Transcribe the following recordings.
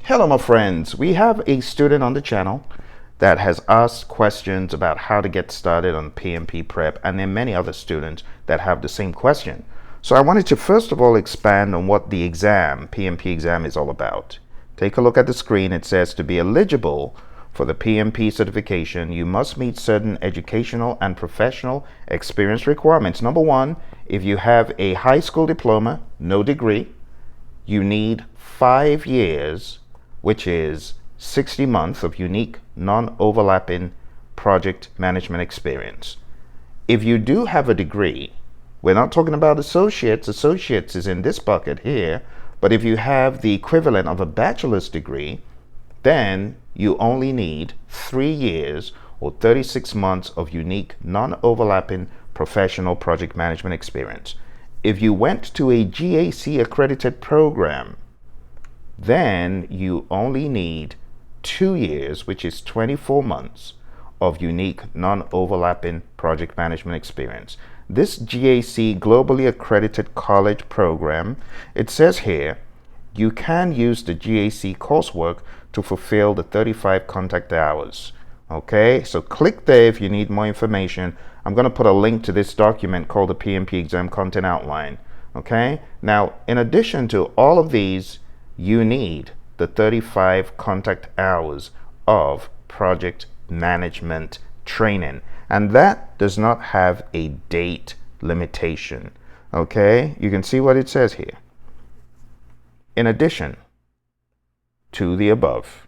Hello my friends, we have a student on the channel that has asked questions about how to get started on PMP prep, and there are many other students that have the same question. So I wanted to first of all expand on what the exam, PMP exam, is all about. Take a look at the screen. It says to be eligible for the PMP certification, you must meet certain educational and professional experience requirements. Number one, if you have a high school diploma, no degree, you need 5 years, which is 60 months of unique, non-overlapping project management experience. If you do have a degree, we're not talking about associates. Associates is in this bucket here, but if you have the equivalent of a bachelor's degree, then you only need 3 years or 36 months of unique, non-overlapping professional project management experience. If you went to a GAC accredited program, then you only need 2 years, which is 24 months of unique, non-overlapping project management experience. This GAC globally accredited college program, it says here, you can use the GAC coursework to fulfill the 35 contact hours. Okay, so click there if you need more information. I'm going to put a link to this document called the PMP exam content outline. Okay, now in addition to all of these, you need the 35 contact hours of project management training, and that does not have a date limitation. Okay, you can see what it says here. In addition to the above,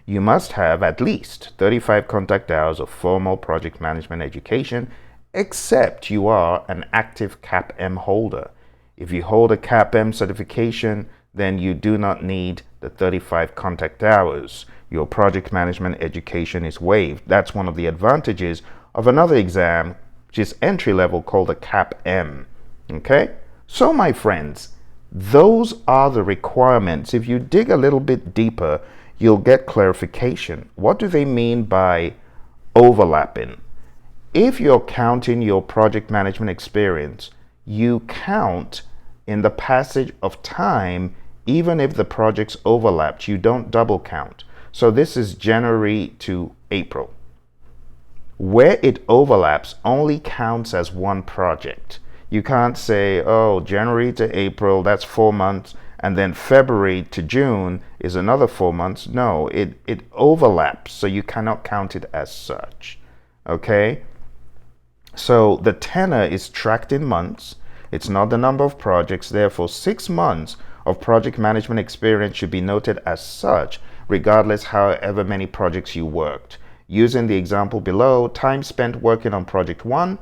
you must have at least 35 contact hours of formal project management education, except you are an active CAPM holder. If you hold a CAPM certification, then you do not need the 35 contact hours. Your project management education is waived. That's one of the advantages of another exam, which is entry level, called a CAPM. Okay, so my friends, those are the requirements. If you dig a little bit deeper, you'll get clarification. What do they mean by overlapping? If you're counting your project management experience, you count in the passage of time. Even if the projects overlapped, you don't double count. So this is January to April. Where it overlaps only counts as one project. You can't say, oh, January to April, that's 4 months, and then February to June is another 4 months. No, it overlaps, so you cannot count it as such. Okay? So the tenor is tracked in months. It's not the number of projects. Therefore, 6 months of project management experience should be noted as such, regardless however many projects you worked. Using the example below, time spent working on project 1,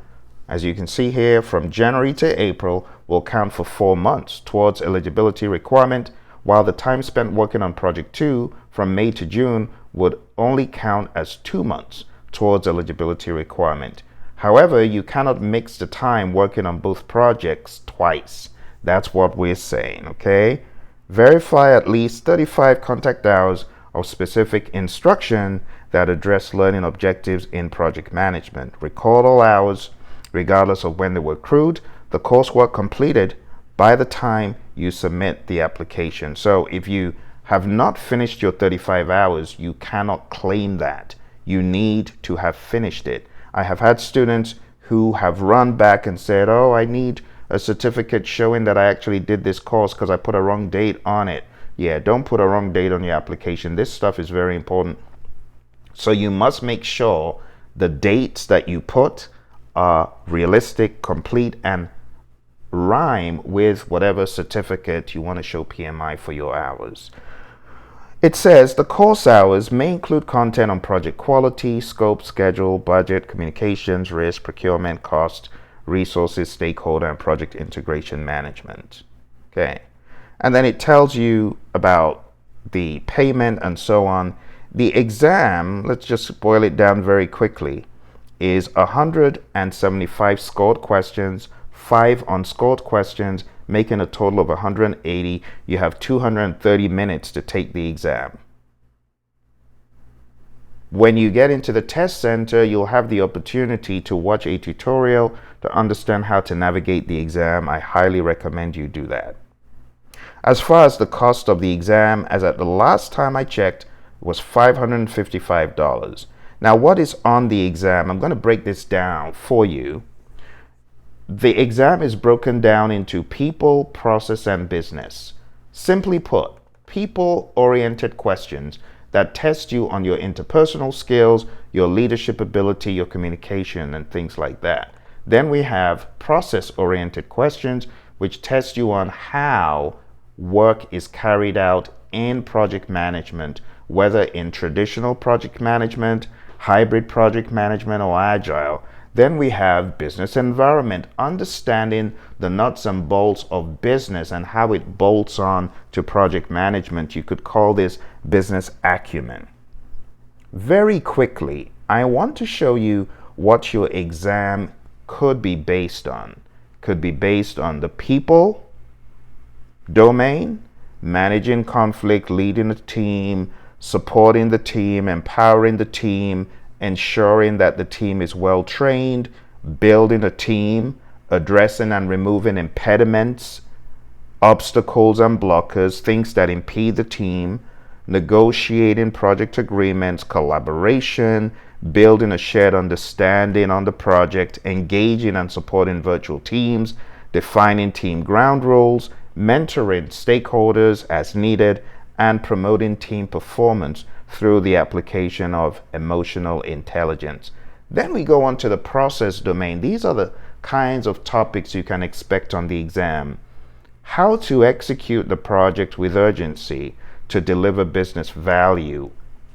as you can see here, from January to April, will count for 4 months towards eligibility requirement, while the time spent working on project 2 from May to June would only count as 2 months towards eligibility requirement. However, you cannot mix the time working on both projects twice. That's what we're saying, okay? Verify at least 35 contact hours of specific instruction that address learning objectives in project management. Record all hours, regardless of when they were accrued, the coursework completed by the time you submit the application. So if you have not finished your 35 hours, you cannot claim that. You need to have finished it. I have had students who have run back and said, oh, I need a certificate showing that I actually did this course because I put a wrong date on it. Yeah, don't put a wrong date on your application. This stuff is very important. So you must make sure the dates that you put are realistic, complete, and rhyme with whatever certificate you want to show PMI for your hours. It says the course hours may include content on project quality, scope, schedule, budget, communications, risk, procurement, cost, resources, stakeholder, and project integration management. Okay, and then it tells you about the payment and so on. The exam, let's just boil it down very quickly, is 175 scored questions, 5 unscored questions, making a total of 180. You have 230 minutes to take the exam. When you get into the test center, you'll have the opportunity to watch a tutorial to understand how to navigate the exam. I highly recommend you do that. As far as the cost of the exam, as at the last time I checked, was $555. Now, what is on the exam? I'm going to break this down for you. The exam is broken down into people, process, and business. Simply put, people-oriented questions that test you on your interpersonal skills, your leadership ability, your communication, and things like that. Then we have process-oriented questions, which test you on how work is carried out in project management, whether in traditional project management, hybrid project management, or agile. Then we have business environment, understanding the nuts and bolts of business and how it bolts on to project management. You could call this business acumen. Very quickly, I want to show you what your exam could be based on. Could be based on the people domain, managing conflict, leading a team, supporting the team, empowering the team, ensuring that the team is well trained, building a team, addressing and removing impediments, obstacles and blockers, things that impede the team, negotiating project agreements, collaboration, building a shared understanding on the project, engaging and supporting virtual teams, defining team ground rules, mentoring stakeholders as needed, and promoting team performance through the application of emotional intelligence. Then we go on to the process domain. These are the kinds of topics you can expect on the exam. How to execute the project with urgency to deliver business value,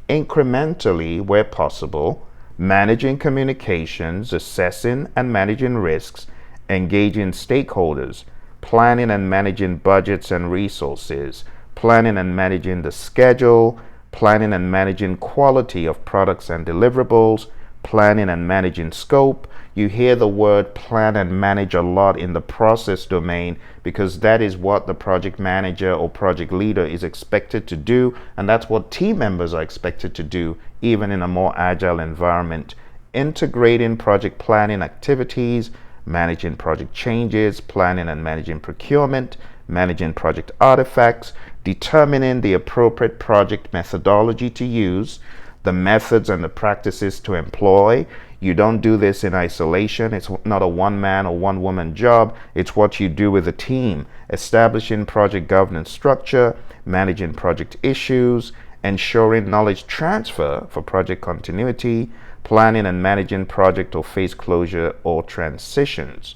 incrementally where possible, managing communications, assessing and managing risks, engaging stakeholders, planning and managing budgets and resources, planning and managing the schedule, planning and managing quality of products and deliverables, planning and managing scope. You hear the word plan and manage a lot in the process domain because that is what the project manager or project leader is expected to do, and that's what team members are expected to do even in a more agile environment. Integrating project planning activities, managing project changes, planning and managing procurement, managing project artifacts, determining the appropriate project methodology to use, the methods and the practices to employ. You don't do this in isolation. It's not a one-man or one-woman job. It's what you do with a team. Establishing project governance structure, managing project issues, ensuring knowledge transfer for project continuity, planning and managing project or phase closure or transitions.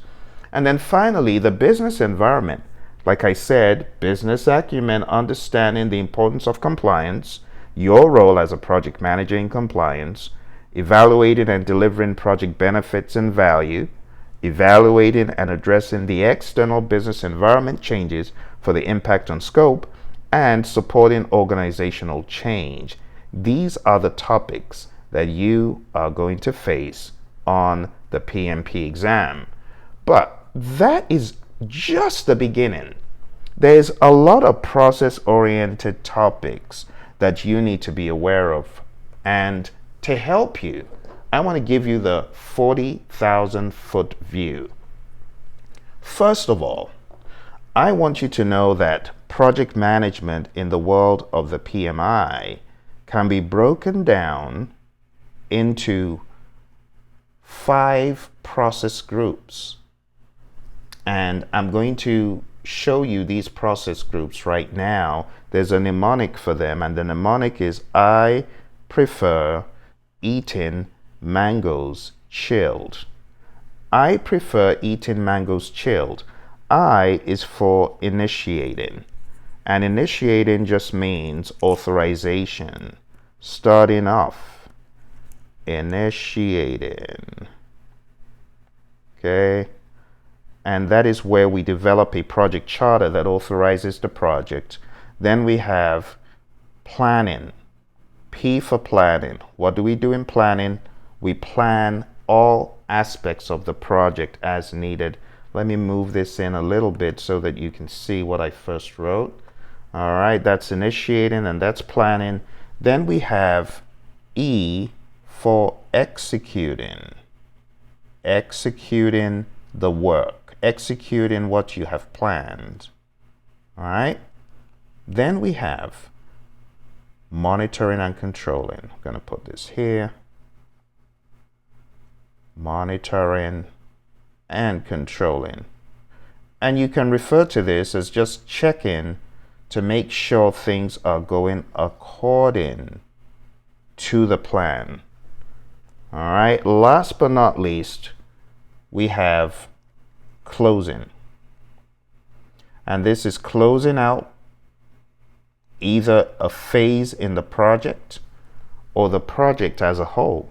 And then finally, the business environment. Like I said, business acumen, understanding the importance of compliance, your role as a project manager in compliance, evaluating and delivering project benefits and value, evaluating and addressing the external business environment changes for the impact on scope, and supporting organizational change. These are the topics that you are going to face on the PMP exam. But that is just the beginning. There's a lot of process-oriented topics that you need to be aware of. And to help you, I want to give you the 40,000-foot view. First of all, I want you to know that project management in the world of the PMI can be broken down into 5 process groups. And I'm going to show you these process groups right now. There's a mnemonic for them, and the mnemonic is I prefer eating mangoes chilled. I prefer eating mangoes chilled. I is for initiating, and initiating just means authorization. Starting off, initiating. Okay. And that is where we develop a project charter that authorizes the project. Then we have planning. P for planning. What do we do in planning? We plan all aspects of the project as needed. Let me move this in a little bit so that you can see what I first wrote. All right, that's initiating and that's planning. Then we have E for executing. Executing the work. Executing what you have planned. All right. Then we have monitoring and controlling. I'm going to put this here. Monitoring and controlling. And you can refer to this as just checking to make sure things are going according to the plan. All right, last but not least, we have closing. And this is closing out either a phase in the project or the project as a whole.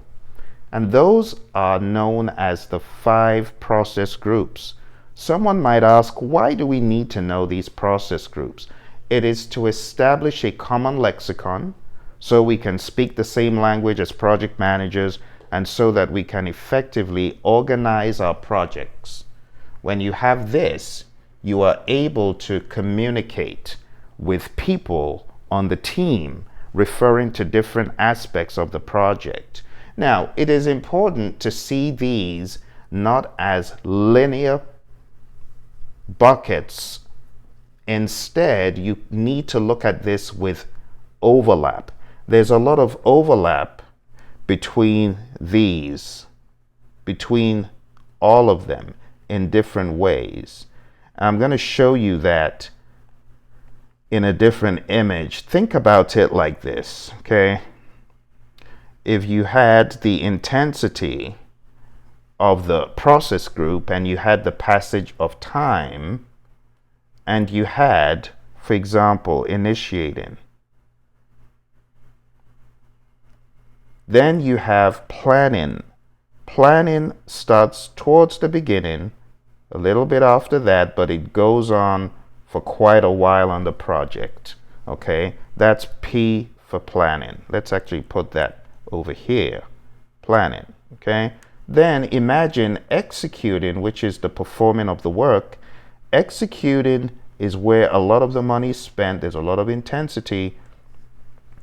And those are known as the 5 process groups. Someone might ask, why do we need to know these process groups? It is to establish a common lexicon so we can speak the same language as project managers and so that we can effectively organize our projects. When you have this, you are able to communicate with people on the team referring to different aspects of the project. Now, it is important to see these not as linear buckets. Instead, you need to look at this with overlap. There's a lot of overlap between these, between all of them in different ways. I'm going to show you that in a different image. Think about it like this, okay? If you had the intensity of the process group and you had the passage of time and you had, for example, initiating, then you have planning. Planning starts towards the beginning, a little bit after that, but it goes on for quite a while on the project. Okay, that's P for planning. Let's actually put that over here, planning. Okay, then imagine executing, which is the performing of the work. Executing is where a lot of the money is spent. There's a lot of intensity,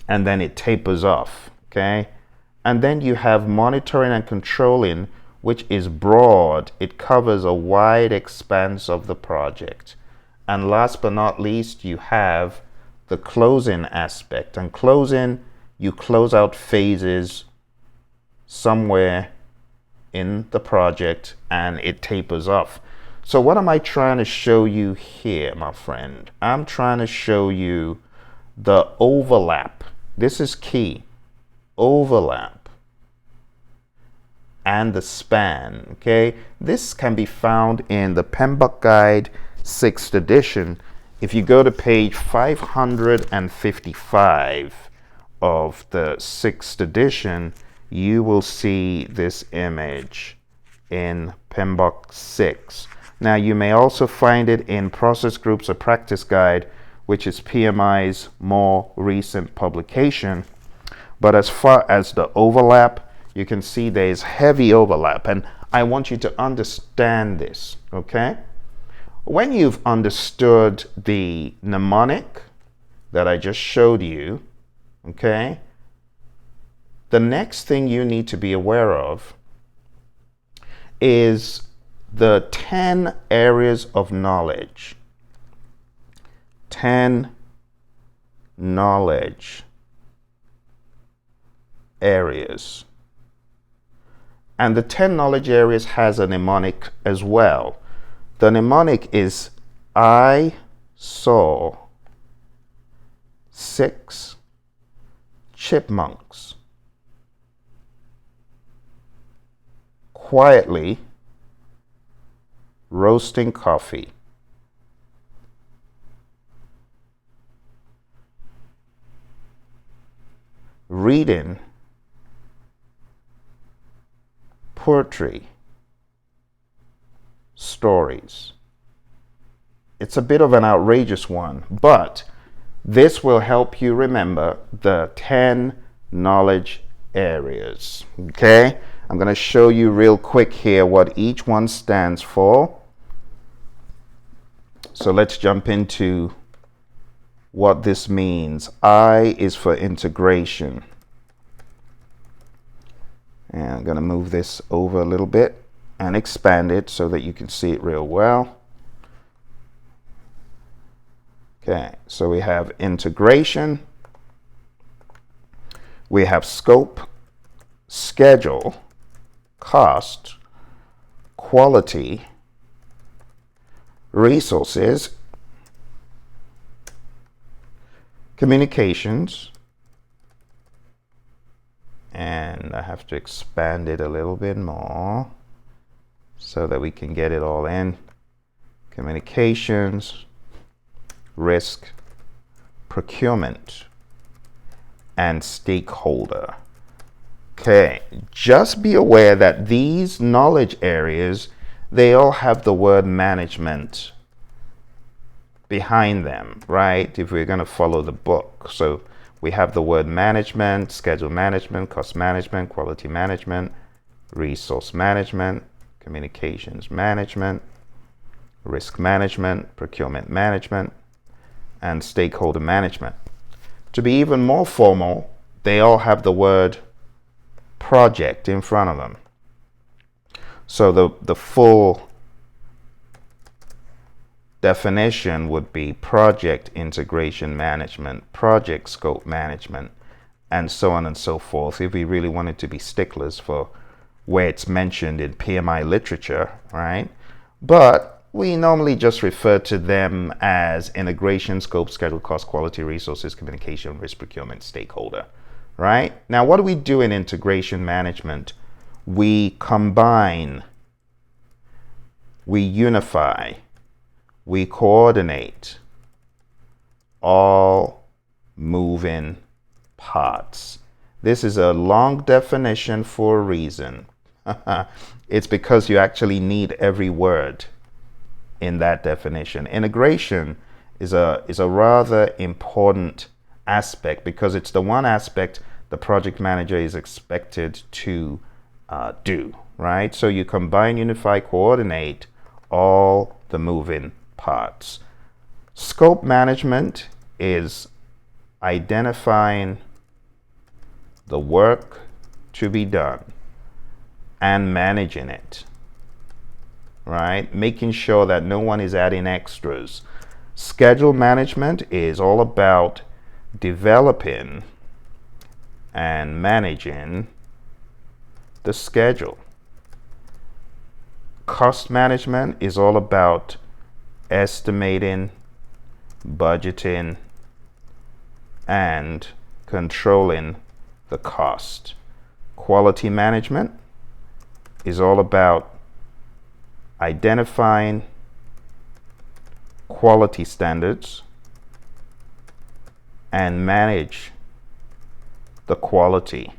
and then it tapers off. Okay. And then you have monitoring and controlling, which is broad. It covers a wide expanse of the project. And last but not least, you have the closing aspect. And closing, you close out phases somewhere in the project and it tapers off. So what am I trying to show you here, my friend? I'm trying to show you the overlap. This is key. Overlap and the span. Okay, this can be found in the PMBOK guide 6th edition. If you go to page 555 of the 6th edition, you will see this image in PMBOK 6. Now you may also find it in Process Groups, a Practice Guide, which is PMI's more recent publication. But as far as the overlap, you can see there's heavy overlap, and I want you to understand this, okay? When you've understood the mnemonic that I just showed you, okay, the next thing you need to be aware of is the 10 areas of knowledge. 10 knowledge areas. And the 10 knowledge areas has a mnemonic as well. The mnemonic is I saw 6 chipmunks quietly roasting coffee. Reading poetry, stories. It's a bit of an outrageous one, but this will help you remember the 10 knowledge areas. Okay, I'm going to show you real quick here what each one stands for. So let's jump into what this means. I is for integration. And I'm going to move this over a little bit and expand it so that you can see it real well. Okay, so we have integration, we have scope, schedule, cost, quality, resources, communications, and I have to expand it a little bit more so that we can get it all in. Communications, risk, procurement, and stakeholder. Okay, just be aware that these knowledge areas, they all have the word management behind them, right? If we're going to follow the book. So we have the word management, schedule management, cost management, quality management, resource management, communications management, risk management, procurement management, and stakeholder management. To be even more formal, they all have the word project in front of them. So the full definition would be project integration management, project scope management, and so on and so forth, if we really wanted to be sticklers for where it's mentioned in PMI literature, right? But we normally just refer to them as integration, scope, schedule, cost, quality, resources, communication, risk, procurement, stakeholder, right? Now, what do we do in integration management? We combine, we unify, we coordinate all moving parts. This is a long definition for a reason. It's because you actually need every word in that definition. Integration is a rather important aspect because it's the one aspect the project manager is expected to do, right? So you combine, unify, coordinate all the moving parts. Scope management is identifying the work to be done and managing it, right? Making sure that no one is adding extras. Schedule management is all about developing and managing the schedule. Cost management is all about estimating, budgeting, and controlling the cost. Quality management is all about identifying quality standards and manage the quality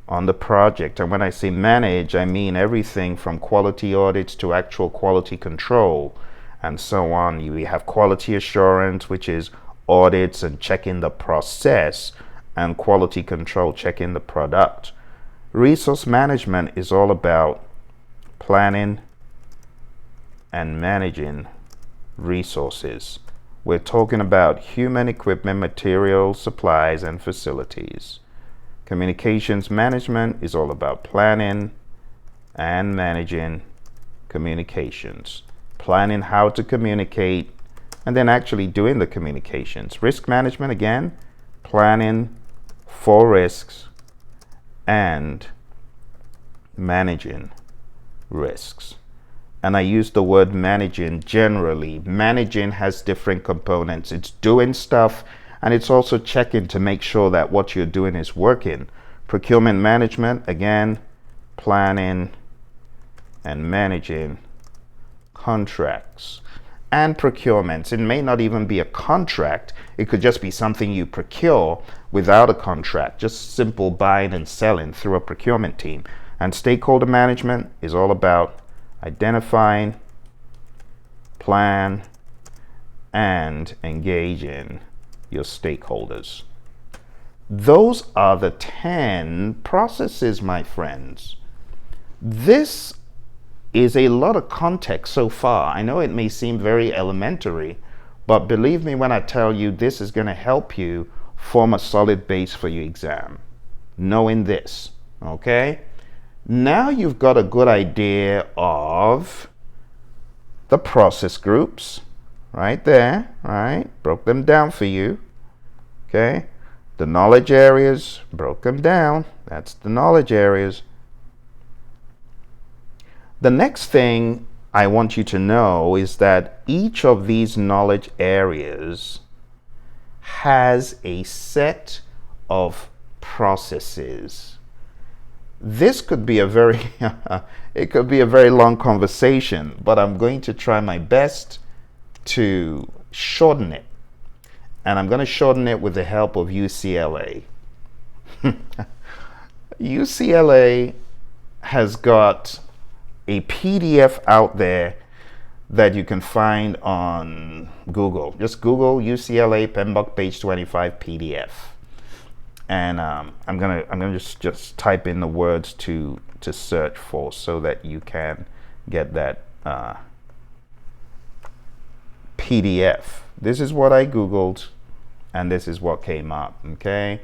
on the project. And when I say manage, I mean everything from quality audits to actual quality control and so on. We have quality assurance, which is audits and checking the process, and quality control, checking the product. Resource management is all about planning and managing resources. We're talking about human, equipment, materials, supplies, and facilities. Communications management is all about planning and managing communications. Planning how to communicate and then actually doing the communications. Risk management, again, planning for risks and managing risks. And I use the word managing generally. Managing has different components. It's doing stuff and it's also checking to make sure that what you're doing is working. Procurement management, again, planning and managing contracts and procurements. It may not even be a contract. It could just be something you procure without a contract, just simple buying and selling through a procurement team. And stakeholder management is all about identifying, plan, and engaging your stakeholders. Those are the 10 processes, my friends. This is a lot of context so far. I know it may seem very elementary, but believe me when I tell you this is going to help you form a solid base for your exam, knowing this, okay? Now you've got a good idea of the process groups, right there, right? Broke them down for you, okay? The knowledge areas, broke them down. That's the knowledge areas. The next thing I want you to know is that each of these knowledge areas has a set of processes. This could be a very it could be a very long conversation, but I'm going to try my best to shorten it. And I'm going to shorten it with the help of UCLA. UCLA has got a PDF out there that you can find on Google. Just Google UCLA PMBOK page 25 PDF, and I'm gonna just type in the words to search for so that you can get that PDF. This is what I Googled, and this is what came up. Okay,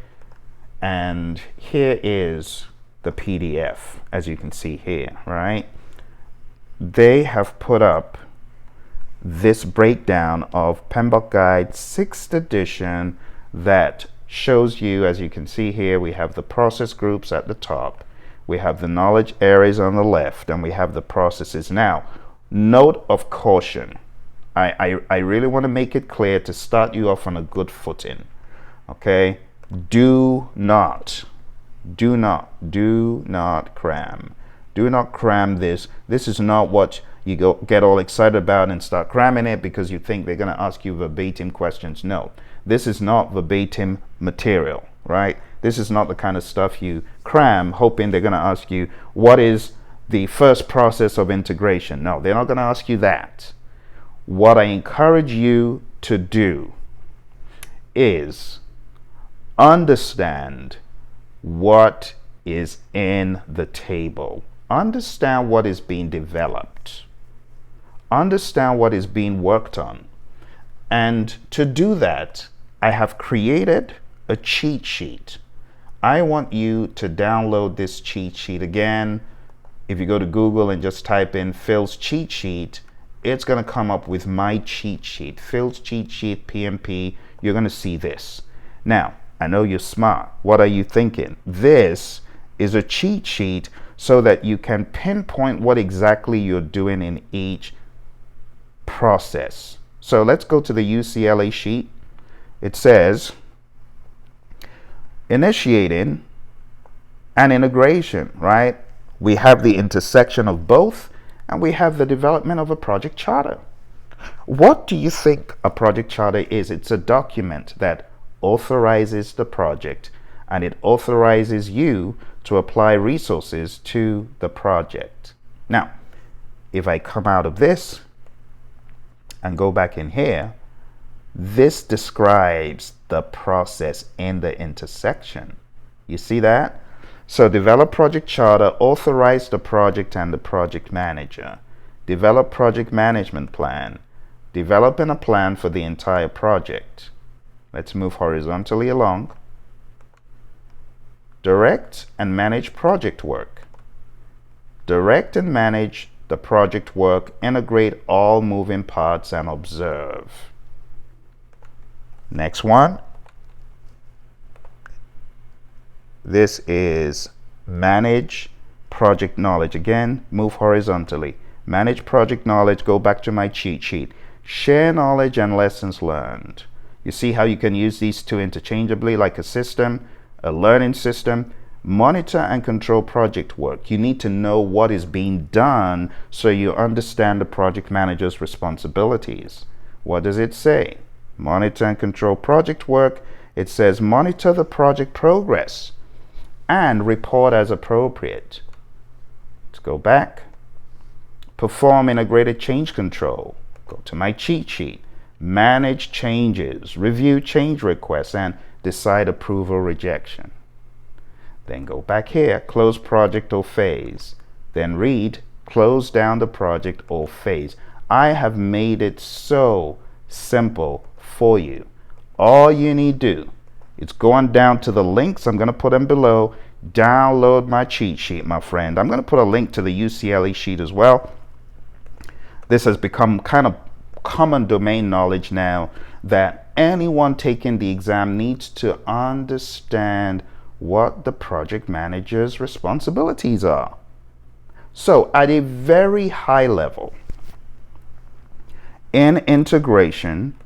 and here is the PDF, as you can see here, right? They have put up this breakdown of PMBOK Guide 6th edition that shows you, as you can see here, we have the process groups at the top, we have the knowledge areas on the left, and we have the processes. Now, note of caution. I really want to make it clear to start you off on a good footing. Okay? Do not cram. Do not cram this. This is not what you get all excited about and start cramming it because you think they're going to ask you verbatim questions. No, this is not verbatim material, right? This is not the kind of stuff you cram hoping they're going to ask you, what is the first process of integration? No, they're not going to ask you that. What I encourage you to do is understand what is in the table. Understand what is being developed. Understand what is being worked on. And to do that, I have created a cheat sheet. I want you to download this cheat sheet. Again, if you go to Google and just type in Phil's cheat sheet, it's going to come up with my cheat sheet. Phil's cheat sheet, PMP. You're going to see this. Now, I know you're smart. What are you thinking? This is a cheat sheet so that you can pinpoint what exactly you're doing in each process. So let's go to the UCLA sheet. It says initiating and integration, right? We have the intersection of both, and we have the development of a project charter. What do you think a project charter is? It's a document that authorizes the project, and it authorizes you to apply resources to the project. Now, if I come out of this and go back in here, this describes the process in the intersection. You see that? So develop project charter, authorize the project and the project manager. Develop project management plan. Developing a plan for the entire project. Let's move horizontally along. Direct and manage project work. Direct and manage the project work. Integrate all moving parts and observe. Next one. This is manage project knowledge. Again, move horizontally. Manage project knowledge. Go back to my cheat sheet. Share knowledge and lessons learned. You see how you can use these two interchangeably, like a system, a learning system. Monitor and control project work. You need to know what is being done so you understand the project manager's responsibilities. What does it say? Monitor and control project work. It says monitor the project progress and report as appropriate. Let's go back. Perform integrated change control. Go to my cheat sheet. Manage changes, review change requests, and decide approval rejection. Then go back here, close project or phase. Then read, close down the project or phase. I have made it so simple for you. All you need to do is go on down to the links. I'm going to put them below. Download my cheat sheet, my friend. I'm going to put a link to the UCLA sheet as well. This has become kind of common domain knowledge now that anyone taking the exam needs to understand what the project manager's responsibilities are. So at a very high level, in integration,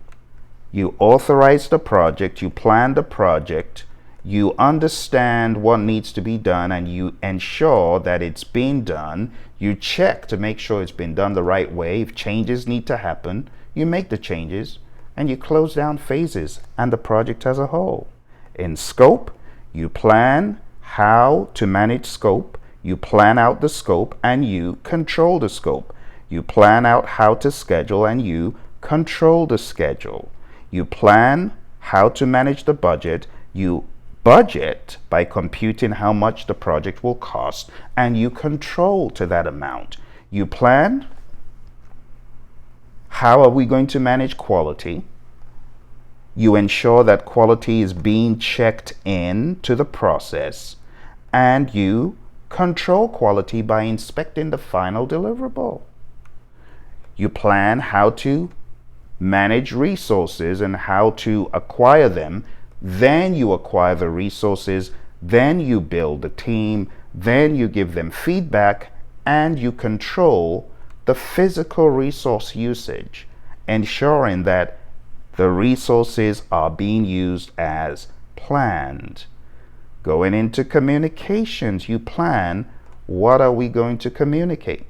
you authorize the project, you plan the project, you understand what needs to be done, and you ensure that it's being done. You check to make sure it's been done the right way. If changes need to happen, you make the changes, and you close down phases and the project as a whole. In scope, you plan how to manage scope, you plan out the scope, and you control the scope. You plan out how to schedule, and you control the schedule. You plan how to manage the budget, you budget by computing how much the project will cost, and you control to that amount. You plan how are we going to manage quality. You ensure that quality is being checked in to the process, and you control quality by inspecting the final deliverable. You plan how to manage resources and how to acquire them. Then you acquire the resources, then you build the team, then you give them feedback, and you control the physical resource usage, ensuring that the resources are being used as planned. Going into communications, you plan what are we going to communicate,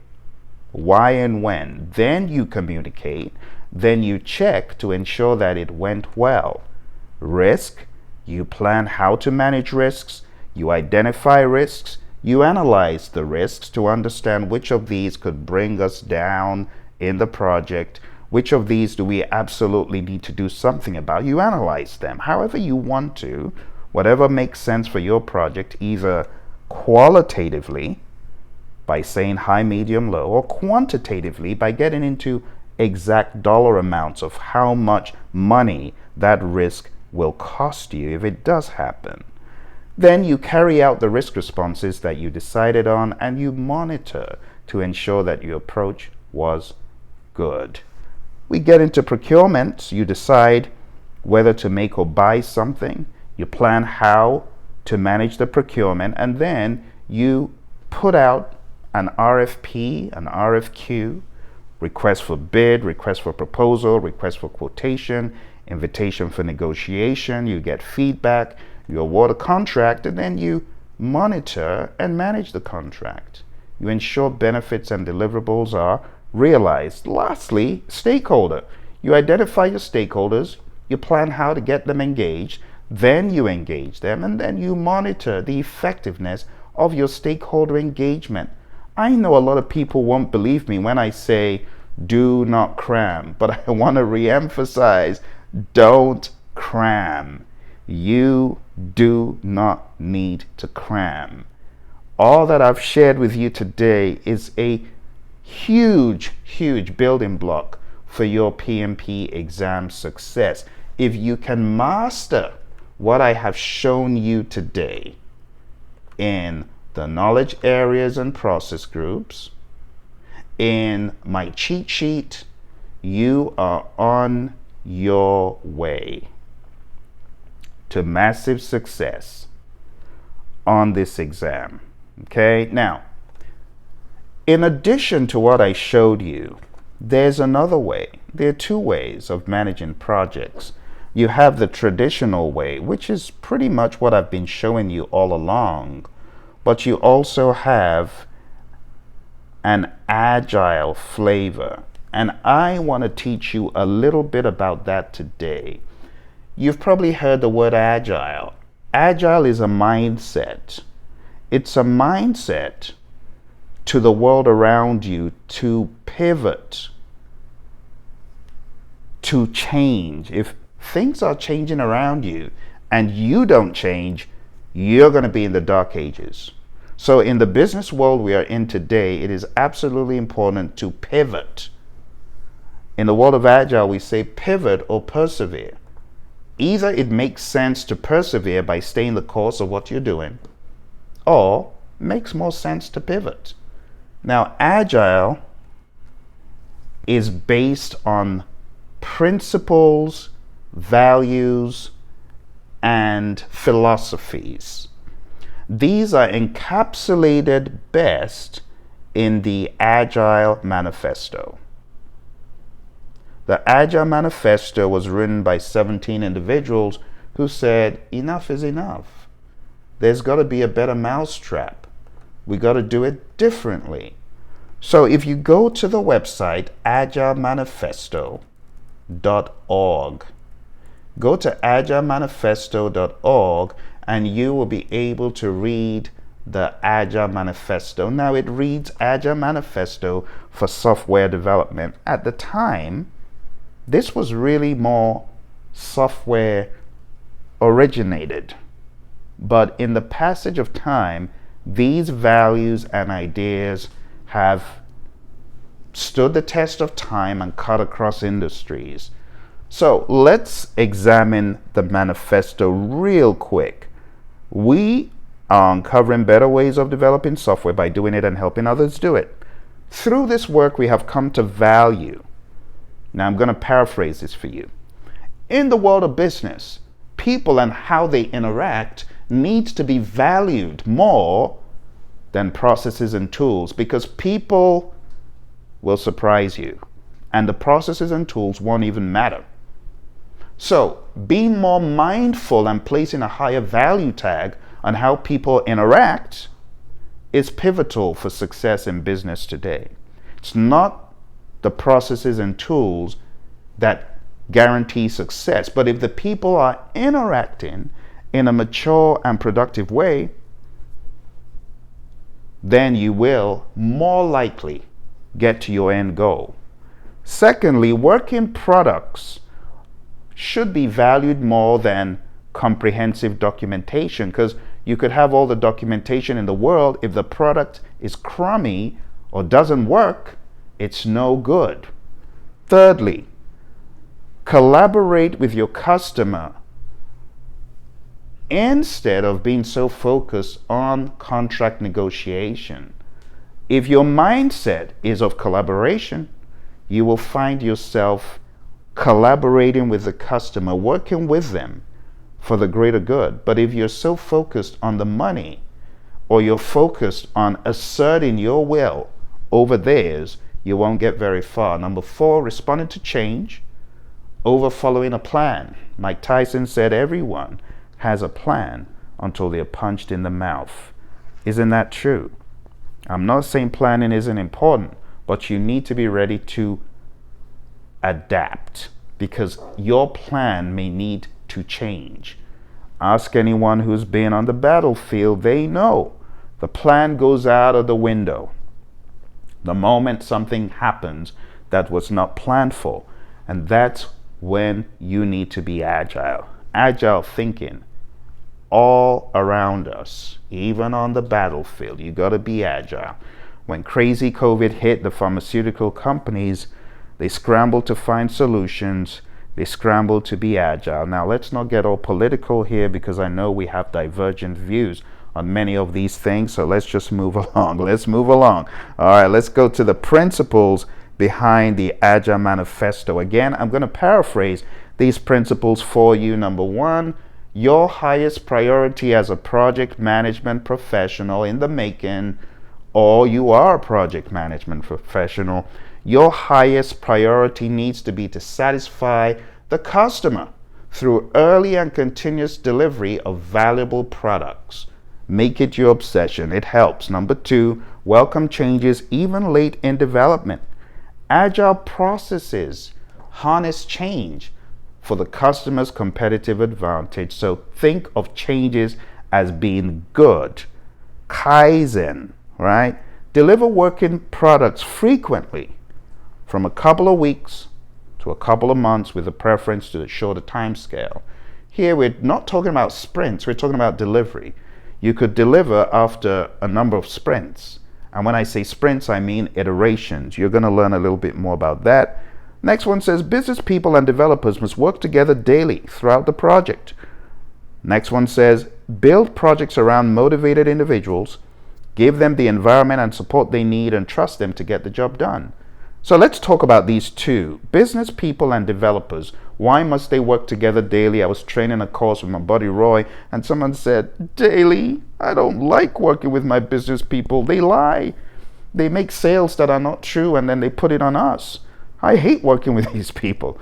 why and when. Then you communicate, then you check to ensure that it went well. Risk, you plan how to manage risks, you identify risks, you analyze the risks to understand which of these could bring us down in the project, which of these do we absolutely need to do something about. You analyze them however you want to, whatever makes sense for your project, either qualitatively by saying high, medium, low, or quantitatively by getting into exact dollar amounts of how much money that risk will cost you if it does happen. Then you carry out the risk responses that you decided on, and you monitor to ensure that your approach was good. We get into procurement. You decide whether to make or buy something. You plan how to manage the procurement, and then you put out an RFP, an RFQ, request for bid, request for proposal, request for quotation, invitation for negotiation. You get feedback, you award a contract, and then you monitor and manage the contract. You ensure benefits and deliverables are realized. Lastly, stakeholder. You identify your stakeholders, you plan how to get them engaged, then you engage them, and then you monitor the effectiveness of your stakeholder engagement. I know a lot of people won't believe me when I say do not cram, but I want to re-emphasize, don't cram. You do not need to cram. All that I've shared with you today is a huge building block for your PMP exam success. If you can master what I have shown you today in the knowledge areas and process groups, in my cheat sheet, you are on your way to massive success on this exam. Okay, now, in addition to what I showed you, there's another way. There are two ways of managing projects. You have the traditional way, which is pretty much what I've been showing you all along, but you also have an agile flavor, and I want to teach you a little bit about that today. You've probably heard the word agile. Agile is a mindset. It's a mindset to the world around you to pivot, to change. If things are changing around you and you don't change, you're going to be in the dark ages. So in the business world we are in today, it is absolutely important to pivot. In the world of Agile, we say pivot or persevere. Either it makes sense to persevere by staying the course of what you're doing, or makes more sense to pivot. Now, Agile is based on principles, values, and philosophies. These are encapsulated best in the Agile Manifesto. The Agile Manifesto was written by 17 individuals who said, enough is enough. There's got to be a better mousetrap. We got to do it differently. So if you go to the website agilemanifesto.org, go to agilemanifesto.org and you will be able to read the Agile Manifesto. Now it reads Agile Manifesto for software development. At the time, this was really more software originated. But in the passage of time, these values and ideas have stood the test of time and cut across industries. So let's examine the manifesto real quick. We are uncovering better ways of developing software by doing it and helping others do it. Through this work, we have come to value. Now I'm going to paraphrase this for you. In the world of business, people and how they interact needs to be valued more than processes and tools, because people will surprise you and the processes and tools won't even matter. So being more mindful and placing a higher value tag on how people interact is pivotal for success in business today. It's not the processes and tools that guarantee success, but if the people are interacting in a mature and productive way, then you will more likely get to your end goal. Secondly, working products should be valued more than comprehensive documentation, because you could have all the documentation in the world. If the product is crummy or doesn't work, it's no good. Thirdly, collaborate with your customer instead of being so focused on contract negotiation. If your mindset is of collaboration, you will find yourself collaborating with the customer, working with them for the greater good. But if you're so focused on the money, or you're focused on asserting your will over theirs, you won't get very far. Number 4, responding to change over following a plan. Mike Tyson said everyone has a plan until they're punched in the mouth. Isn't that true? I'm not saying planning isn't important, but you need to be ready to adapt, because your plan may need to change. Ask anyone who's been on the battlefield, they know the plan goes out of the window the moment something happens that was not planned for. And that's when you need to be agile. Agile thinking all around us, even on the battlefield. You got to be agile. When crazy COVID hit, the pharmaceutical companies, they scrambled to find solutions. They scrambled to be agile. Now, let's not get all political here, because I know we have divergent views on many of these things. So let's just move along. Let's move along. All right, let's go to the principles behind the Agile Manifesto. Again, I'm going to paraphrase these principles for you. Number 1, your highest priority as a project management professional in the making, or you are a project management professional, your highest priority needs to be to satisfy the customer through early and continuous delivery of valuable products. Make it your obsession. It helps. Number 2, welcome changes even late in development. Agile processes harness change for the customer's competitive advantage. So think of changes as being good. Kaizen, right? Deliver working products frequently, from a couple of weeks to a couple of months, with a preference to a shorter time scale. Here we're not talking about sprints, we're talking about delivery. You could deliver after a number of sprints. And when I say sprints, I mean iterations. You're going to learn a little bit more about that. Next one says business people and developers must work together daily throughout the project. Next one says build projects around motivated individuals, give them the environment and support they need, and trust them to get the job done. So let's talk about these two. Business people and developers. Why must they work together daily? I was training a course with my buddy Roy, and someone said, daily? I don't like working with my business people. They lie. They make sales that are not true, and then they put it on us. I hate working with these people.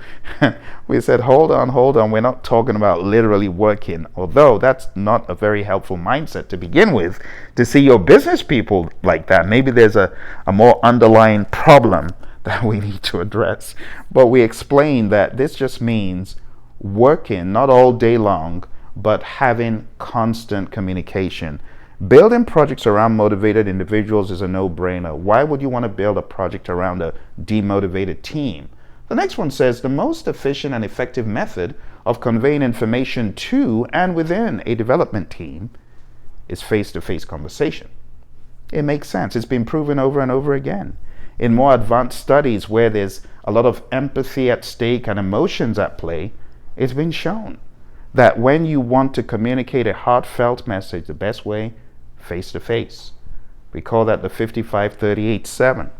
We said, hold on. We're not talking about literally working, although that's not a very helpful mindset to begin with, to see your business people like that. Maybe there's a more underlying problem that we need to address. But we explained that this just means working, not all day long, but having constant communication. Building projects around motivated individuals is a no-brainer. Why would you want to build a project around a demotivated team? The next one says the most efficient and effective method of conveying information to and within a development team is face-to-face conversation. It makes sense. It's been proven over and over again. In more advanced studies where there's a lot of empathy at stake and emotions at play, it's been shown that when you want to communicate a heartfelt message, the best way, face-to-face. We call that the 55-38-7.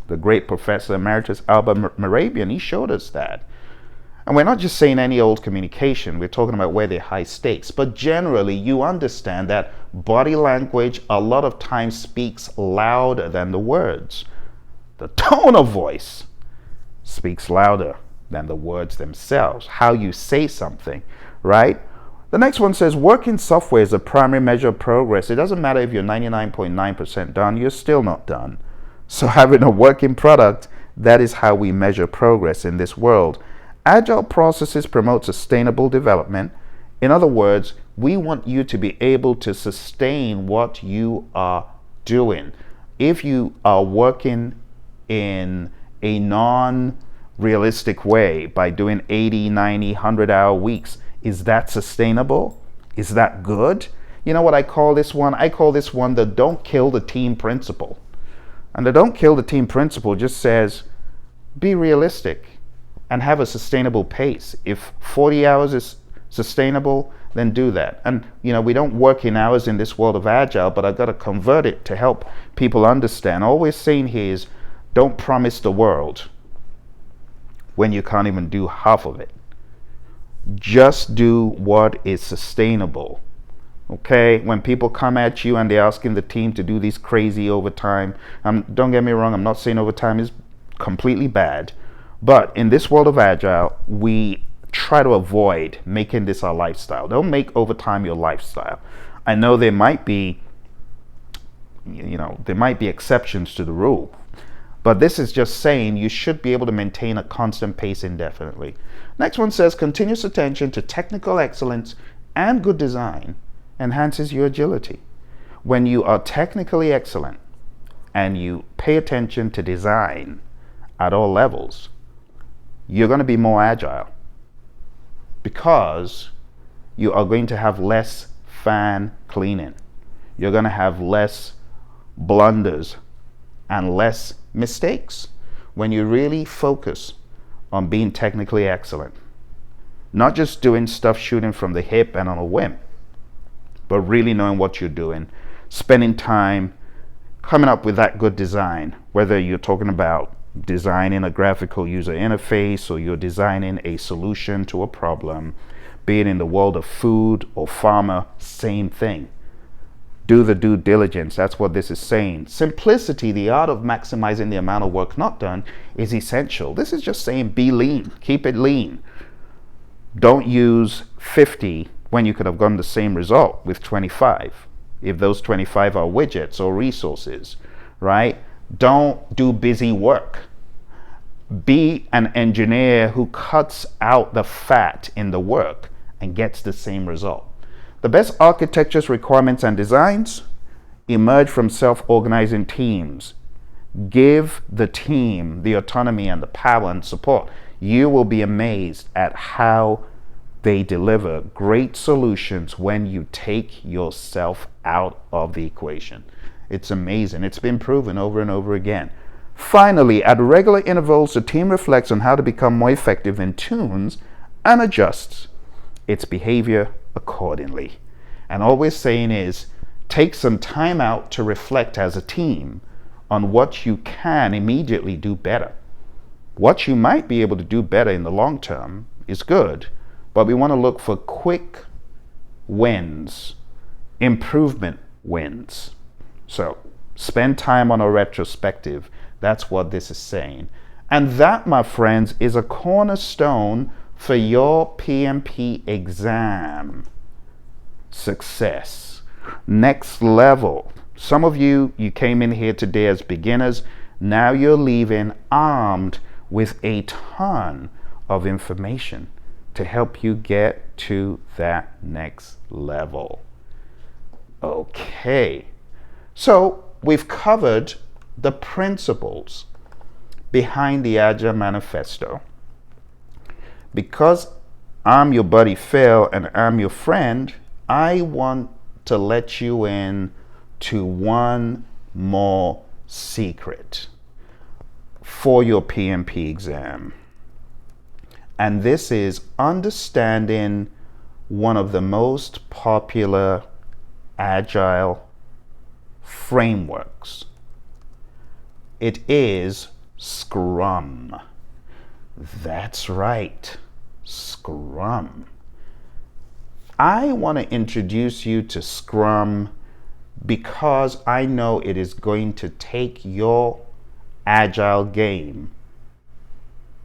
The great Professor Emeritus Albert Mehrabian, he showed us that. And we're not just saying any old communication, we're talking about where they're high stakes. But generally, you understand that body language a lot of times speaks louder than the words. The tone of voice speaks louder than the words themselves. How you say something, right? The next one says working software is a primary measure of progress. It doesn't matter if you're 99.9% done, you're still not done. So having a working product, that is how we measure progress in this world. Agile processes promote sustainable development. In other words, we want you to be able to sustain what you are doing. If you are working in a non-realistic way by doing 80, 90, 100-hour weeks, is that sustainable? Is that good? You know what I call this one? I call this one the don't kill the team principle. And the don't kill the team principle just says, be realistic and have a sustainable pace. If 40 hours is sustainable, then do that. And we don't work in hours in this world of Agile, but I've got to convert it to help people understand. All we're saying here is don't promise the world when you can't even do half of it. Just do what is sustainable. Okay, when people come at you and they're asking the team to do these crazy overtime, don't get me wrong, I'm not saying overtime is completely bad, but in this world of Agile, we try to avoid making this our lifestyle. Don't make overtime your lifestyle. I know there might be exceptions to the rule, but this is just saying you should be able to maintain a constant pace indefinitely. Next one says continuous attention to technical excellence and good design enhances your agility. When you are technically excellent and you pay attention to design at all levels, you're going to be more agile because you are going to have less fan cleaning. You're going to have less blunders and less mistakes when you really focus on being technically excellent. Not just doing stuff shooting from the hip and on a whim, but really knowing what you're doing, spending time coming up with that good design, whether you're talking about designing a graphical user interface or you're designing a solution to a problem, be it in the world of food or pharma, same thing. Do the due diligence. That's what this is saying. Simplicity, the art of maximizing the amount of work not done, is essential. This is just saying be lean. Keep it lean. Don't use 50 when you could have gotten the same result with 25, if those 25 are widgets or resources, right? Don't do busy work. Be an engineer who cuts out the fat in the work and gets the same result. The best architectures, requirements, and designs emerge from self-organizing teams. Give the team the autonomy and the power and support. You will be amazed at how they deliver great solutions when you take yourself out of the equation. It's amazing. It's been proven over and over again. Finally, at regular intervals, the team reflects on how to become more effective and tunes and adjusts its behavior accordingly. And all we're saying is take some time out to reflect as a team on what you can immediately do better. What you might be able to do better in the long term is good, but we want to look for quick wins, improvement wins. So spend time on a retrospective. That's what this is saying. And that, my friends, is a cornerstone for your PMP exam success. Next level. Some of you came in here today as beginners. Now you're leaving armed with a ton of information to help you get to that next level. Okay, so we've covered the principles behind the Agile Manifesto. Because I'm your buddy Phill and I'm your friend, I want to let you in to one more secret for your PMP exam. And this is understanding one of the most popular Agile frameworks. It is Scrum. That's right, Scrum. I want to introduce you to Scrum because I know it is going to take your Agile game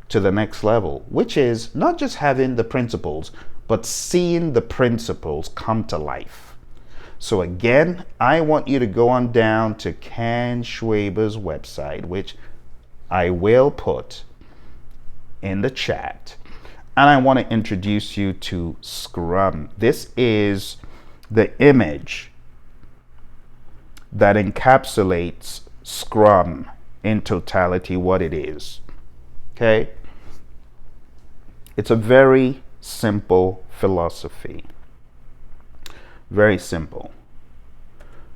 to the next level, which is not just having the principles, but seeing the principles come to life. So again, I want you to go on down to Ken Schwaber's website, which I will put in the chat. And I want to introduce you to Scrum. This is the image that encapsulates Scrum in totality, what it is. Okay? It's a very simple philosophy. Very simple.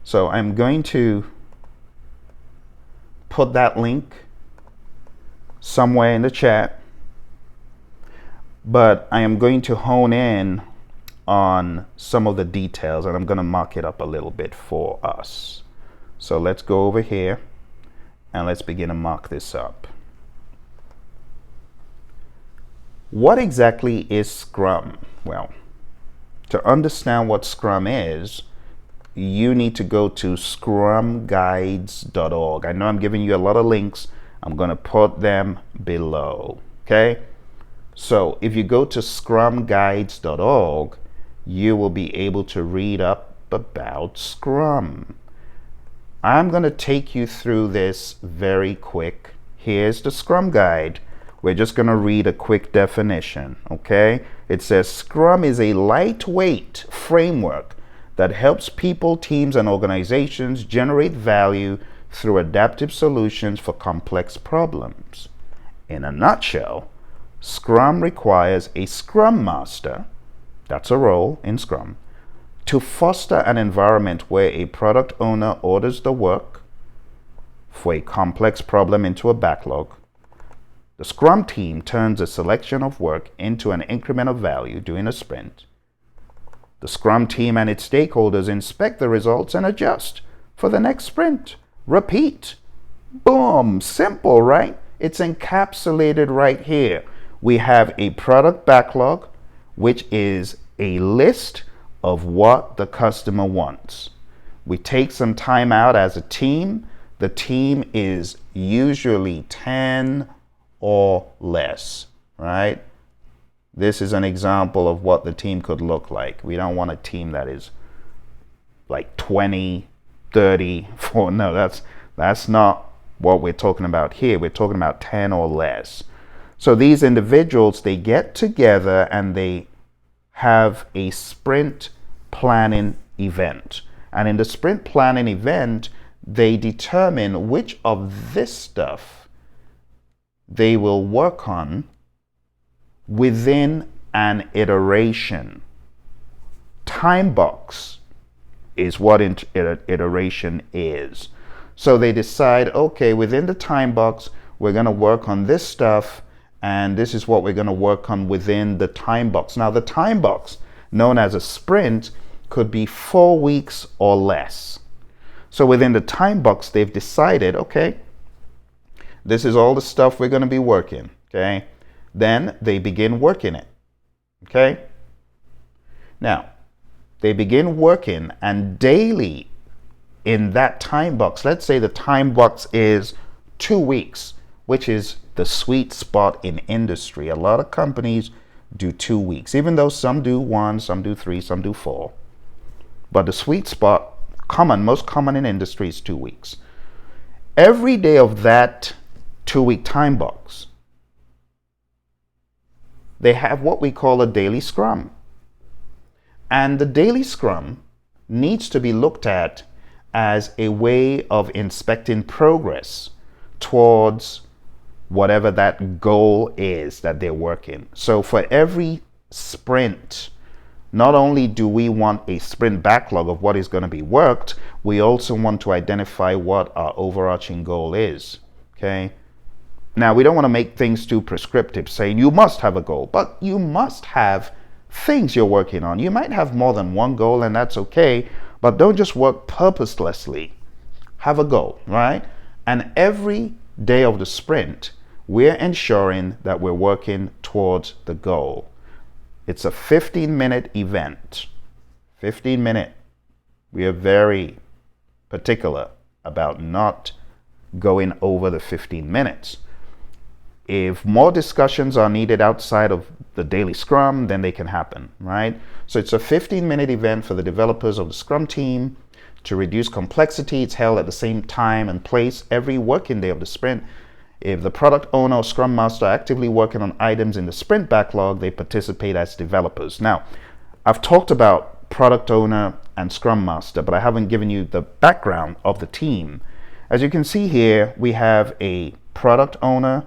So I'm going to put that link somewhere in the chat, but I am going to hone in on some of the details and I'm going to mark it up a little bit for us. So let's go over here and let's begin to mark this up. What exactly is Scrum? Well, to understand what Scrum is, you need to go to scrumguides.org. I know I'm giving you a lot of links. I'm going to put them below. Okay? So if you go to scrumguides.org, you will be able to read up about Scrum. I'm going to take you through this very quick. Here's the Scrum guide. We're just going to read a quick definition, okay? It says Scrum is a lightweight framework that helps people, teams, and organizations generate value through adaptive solutions for complex problems. In a nutshell, Scrum requires a Scrum Master, that's a role in Scrum, to foster an environment where a product owner orders the work for a complex problem into a backlog. The Scrum team turns a selection of work into an increment of value during a sprint. The Scrum team and its stakeholders inspect the results and adjust for the next sprint. Repeat. Boom. Simple, right? It's encapsulated right here. We have a product backlog, which is a list of what the customer wants. We take some time out as a team. The team is usually 10 or less, right? This is an example of what the team could look like. We don't want a team that is like 20, 30, 40. No, that's not what we're talking about here. We're talking about 10 or less. So these individuals, they get together and they have a sprint planning event. And in the sprint planning event, they determine which of this stuff they will work on within an iteration. Time box is what iteration is. So they decide, okay, within the time box, we're going to work on this stuff, and this is what we're going to work on within the time box. Now, the time box, known as a sprint, could be 4 weeks or less. So within the time box, they've decided, okay, this is all the stuff we're going to be working. Okay. Then they begin working it. Okay. Now, they begin working, and daily in that time box, let's say the time box is 2 weeks, which is the sweet spot in industry. A lot of companies do 2 weeks, even though some do 1, some do 3, some do 4. But the sweet spot, most common in industry, is 2 weeks. Every day of that 2-week time box, they have what we call a daily scrum. And the daily scrum needs to be looked at as a way of inspecting progress towards whatever that goal is that they're working. So for every sprint, not only do we want a sprint backlog of what is going to be worked, we also want to identify what our overarching goal is. Okay. Now, we don't want to make things too prescriptive, saying you must have a goal, but you must have things you're working on. You might have more than one goal, and that's okay, but don't just work purposelessly. Have a goal, right? And every day of the sprint, we're ensuring that we're working towards the goal. It's a 15-minute event. 15-minute. We are very particular about not going over the 15 minutes. If more discussions are needed outside of the daily scrum, then they can happen, right? So it's a 15-minute event for the developers of the scrum team to reduce complexity. It's held at the same time and place every working day of the sprint. If the product owner or scrum master are actively working on items in the sprint backlog, they participate as developers. Now, I've talked about product owner and scrum master, but I haven't given you the background of the team. As you can see here, we have a product owner,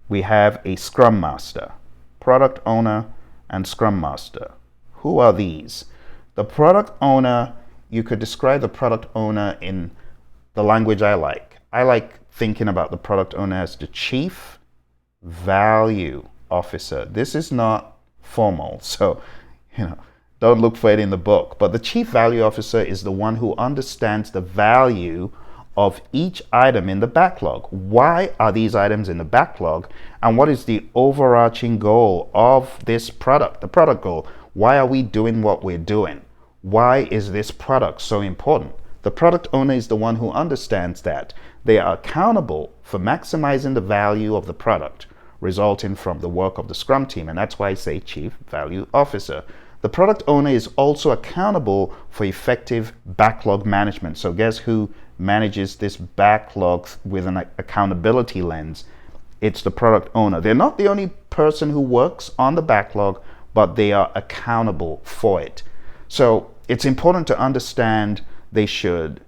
we have a scrum master. Product owner and scrum master. Who are these? The product owner, you could describe the product owner in the language I like. I like thinking about the product owner as the chief value officer. This is not formal, so don't look for it in the book. But the chief value officer is the one who understands the value of each item in the backlog. Why are these items in the backlog? And what is the overarching goal of this product? The product goal. Why are we doing what we're doing? Why is this product so important? The product owner is the one who understands that. They are accountable for maximizing the value of the product resulting from the work of the Scrum team. And that's why I say Chief Value Officer. The product owner is also accountable for effective backlog management. So guess who manages this backlog with an accountability lens? It's the product owner. They're not the only person who works on the backlog, but they are accountable for it. So it's important to understand they should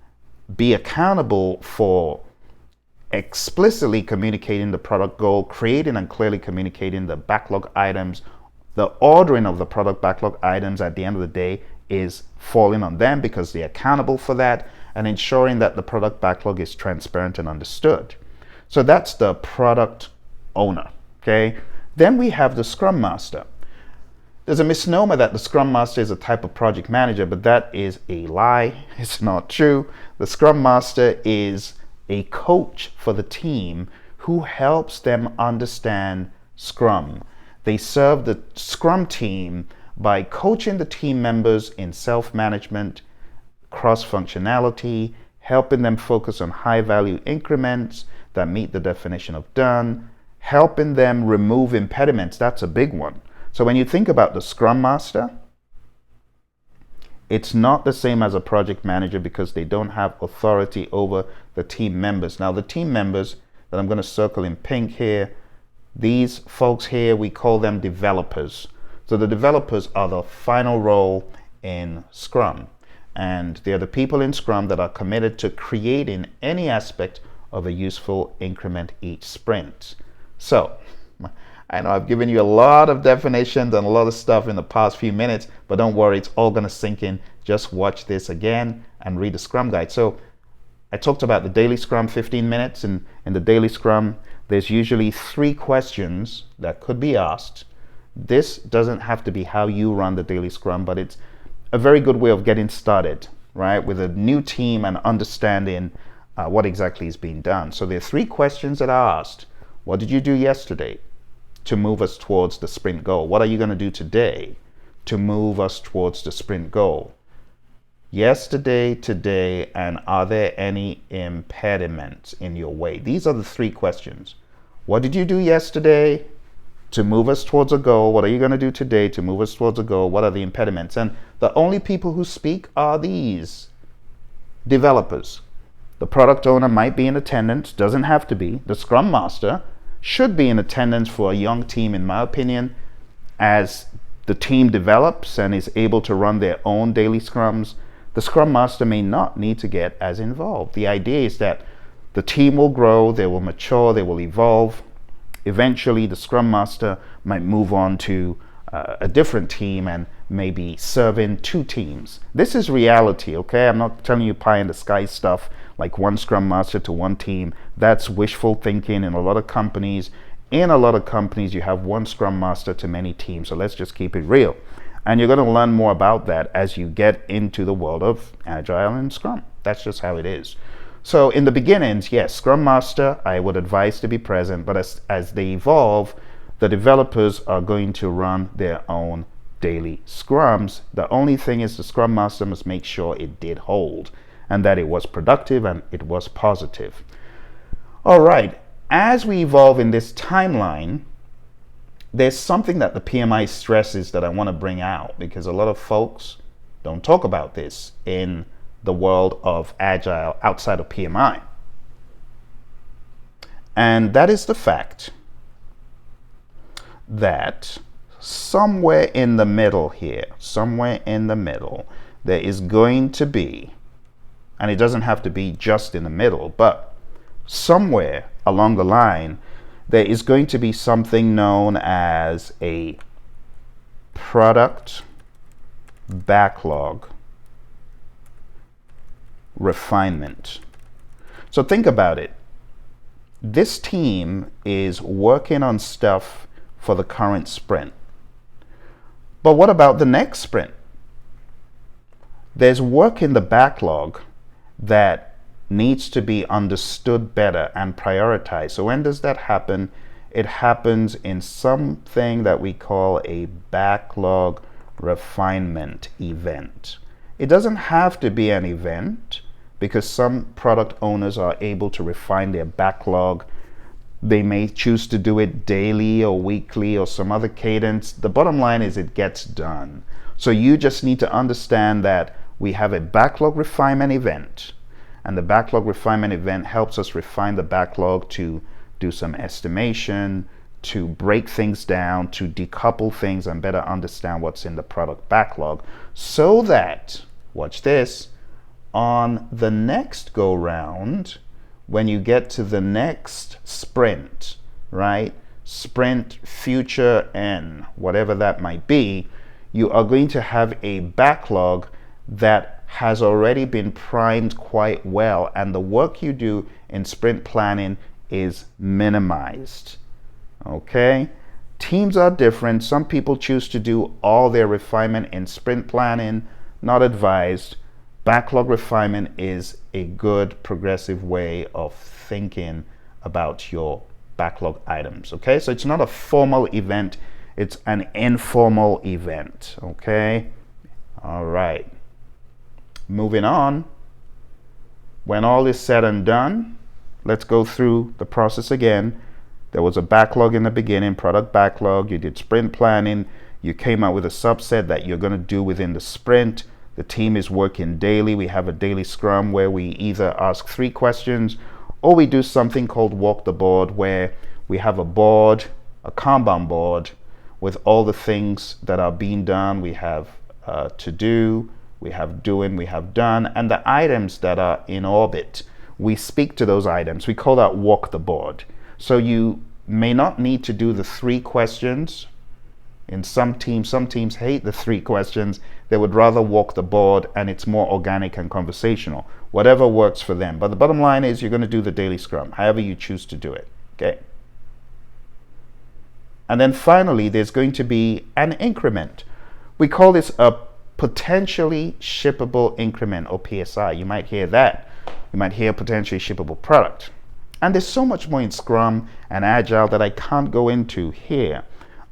be accountable for explicitly communicating the product goal, creating and clearly communicating the backlog items. The ordering of the product backlog items at the end of the day is falling on them because they're accountable for that, and ensuring that the product backlog is transparent and understood. So that's the product owner, okay? Then we have the Scrum Master. There's a misnomer that the Scrum Master is a type of project manager, but that is a lie. It's not true. The Scrum Master is a coach for the team who helps them understand Scrum. They serve the Scrum team by coaching the team members in self-management, cross-functionality, helping them focus on high-value increments that meet the definition of done, helping them remove impediments. That's a big one. So when you think about the Scrum Master, it's not the same as a project manager because they don't have authority over the team members. Now, the team members that I'm going to circle in pink here, these folks here, we call them developers. So the developers are the final role in Scrum. And they're the people in Scrum that are committed to creating any aspect of a useful increment each sprint. So I know I've given you a lot of definitions and a lot of stuff in the past few minutes, but don't worry, it's all going to sink in. Just watch this again and read the Scrum guide. So I talked about the daily Scrum, 15 minutes, and in the daily Scrum, there's usually 3 questions that could be asked. This doesn't have to be how you run the daily Scrum, but it's a very good way of getting started, right, with a new team and understanding what exactly is being done. So there are 3 questions that are asked. What did you do yesterday to move us towards the sprint goal? What are you going to do today to move us towards the sprint goal? Yesterday, today, and are there any impediments in your way? These are the 3 questions. What did you do yesterday to move us towards a goal? What are you going to do today to move us towards a goal? What are the impediments? And the only people who speak are these developers. The product owner might be in attendance, doesn't have to be. The Scrum Master should be in attendance for a young team, in my opinion, as the team develops and is able to run their own daily scrums. The Scrum Master may not need to get as involved. The idea is that the team will grow, they will mature, they will evolve. Eventually, the Scrum Master might move on to a different team and maybe serving 2 teams. This is reality, okay? I'm not telling you pie in the sky stuff like one Scrum Master to 1 team. That's wishful thinking in a lot of companies. In a lot of companies, you have 1 Scrum Master to many teams. So let's just keep it real. And you're going to learn more about that as you get into the world of Agile and Scrum. That's just how it is. So in the beginnings, yes, Scrum Master, I would advise to be present, but as they evolve, the developers are going to run their own daily scrums. The only thing is the Scrum Master must make sure it did hold and that it was productive and it was positive. All right, as we evolve in this timeline, there's something that the PMI stresses that I want to bring out, because a lot of folks don't talk about this in the world of Agile outside of PMI. And that is the fact that somewhere in the middle here, somewhere in the middle, there is going to be, and it doesn't have to be just in the middle, but somewhere along the line, there is going to be something known as a product backlog refinement. So think about it. This team is working on stuff for the current sprint. But what about the next sprint? There's work in the backlog that needs to be understood better and prioritized. So when does that happen? It happens in something that we call a backlog refinement event. It doesn't have to be an event, because some product owners are able to refine their backlog. They may choose to do it daily or weekly or some other cadence. The bottom line is it gets done. So you just need to understand that we have a backlog refinement event. And the backlog refinement event helps us refine the backlog to do some estimation, to break things down, to decouple things and better understand what's in the product backlog, so that, watch this, on the next go round, when you get to the next sprint, right? Sprint future N, whatever that might be, you are going to have a backlog that has already been primed quite well, and the work you do in sprint planning is minimized. Okay? Teams are different. Some people choose to do all their refinement in sprint planning. Not advised. Backlog refinement is a good progressive way of thinking about your backlog items. Okay? So it's not a formal event. It's an informal event. Okay? All right. Moving on, when all is said and done, let's go through the process again. There was a backlog in the beginning, product backlog. You did sprint planning. You came out with a subset that you're going to do within the sprint. The team is working daily. We have a daily scrum where we either ask 3 questions or we do something called walk the board, where we have a board, a Kanban board, with all the things that are being done. We have to do, we have doing, we have done, and the items that are in orbit. We speak to those items. We call that walk the board. So you may not need to do the 3 questions. In some teams hate the 3 questions. They would rather walk the board, and it's more organic and conversational. Whatever works for them. But the bottom line is you're going to do the daily scrum, however you choose to do it. Okay. And then finally, there's going to be an increment. We call this a potentially shippable increment, or PSI. You might hear that. You might hear potentially shippable product. And there's so much more in Scrum and Agile that I can't go into here.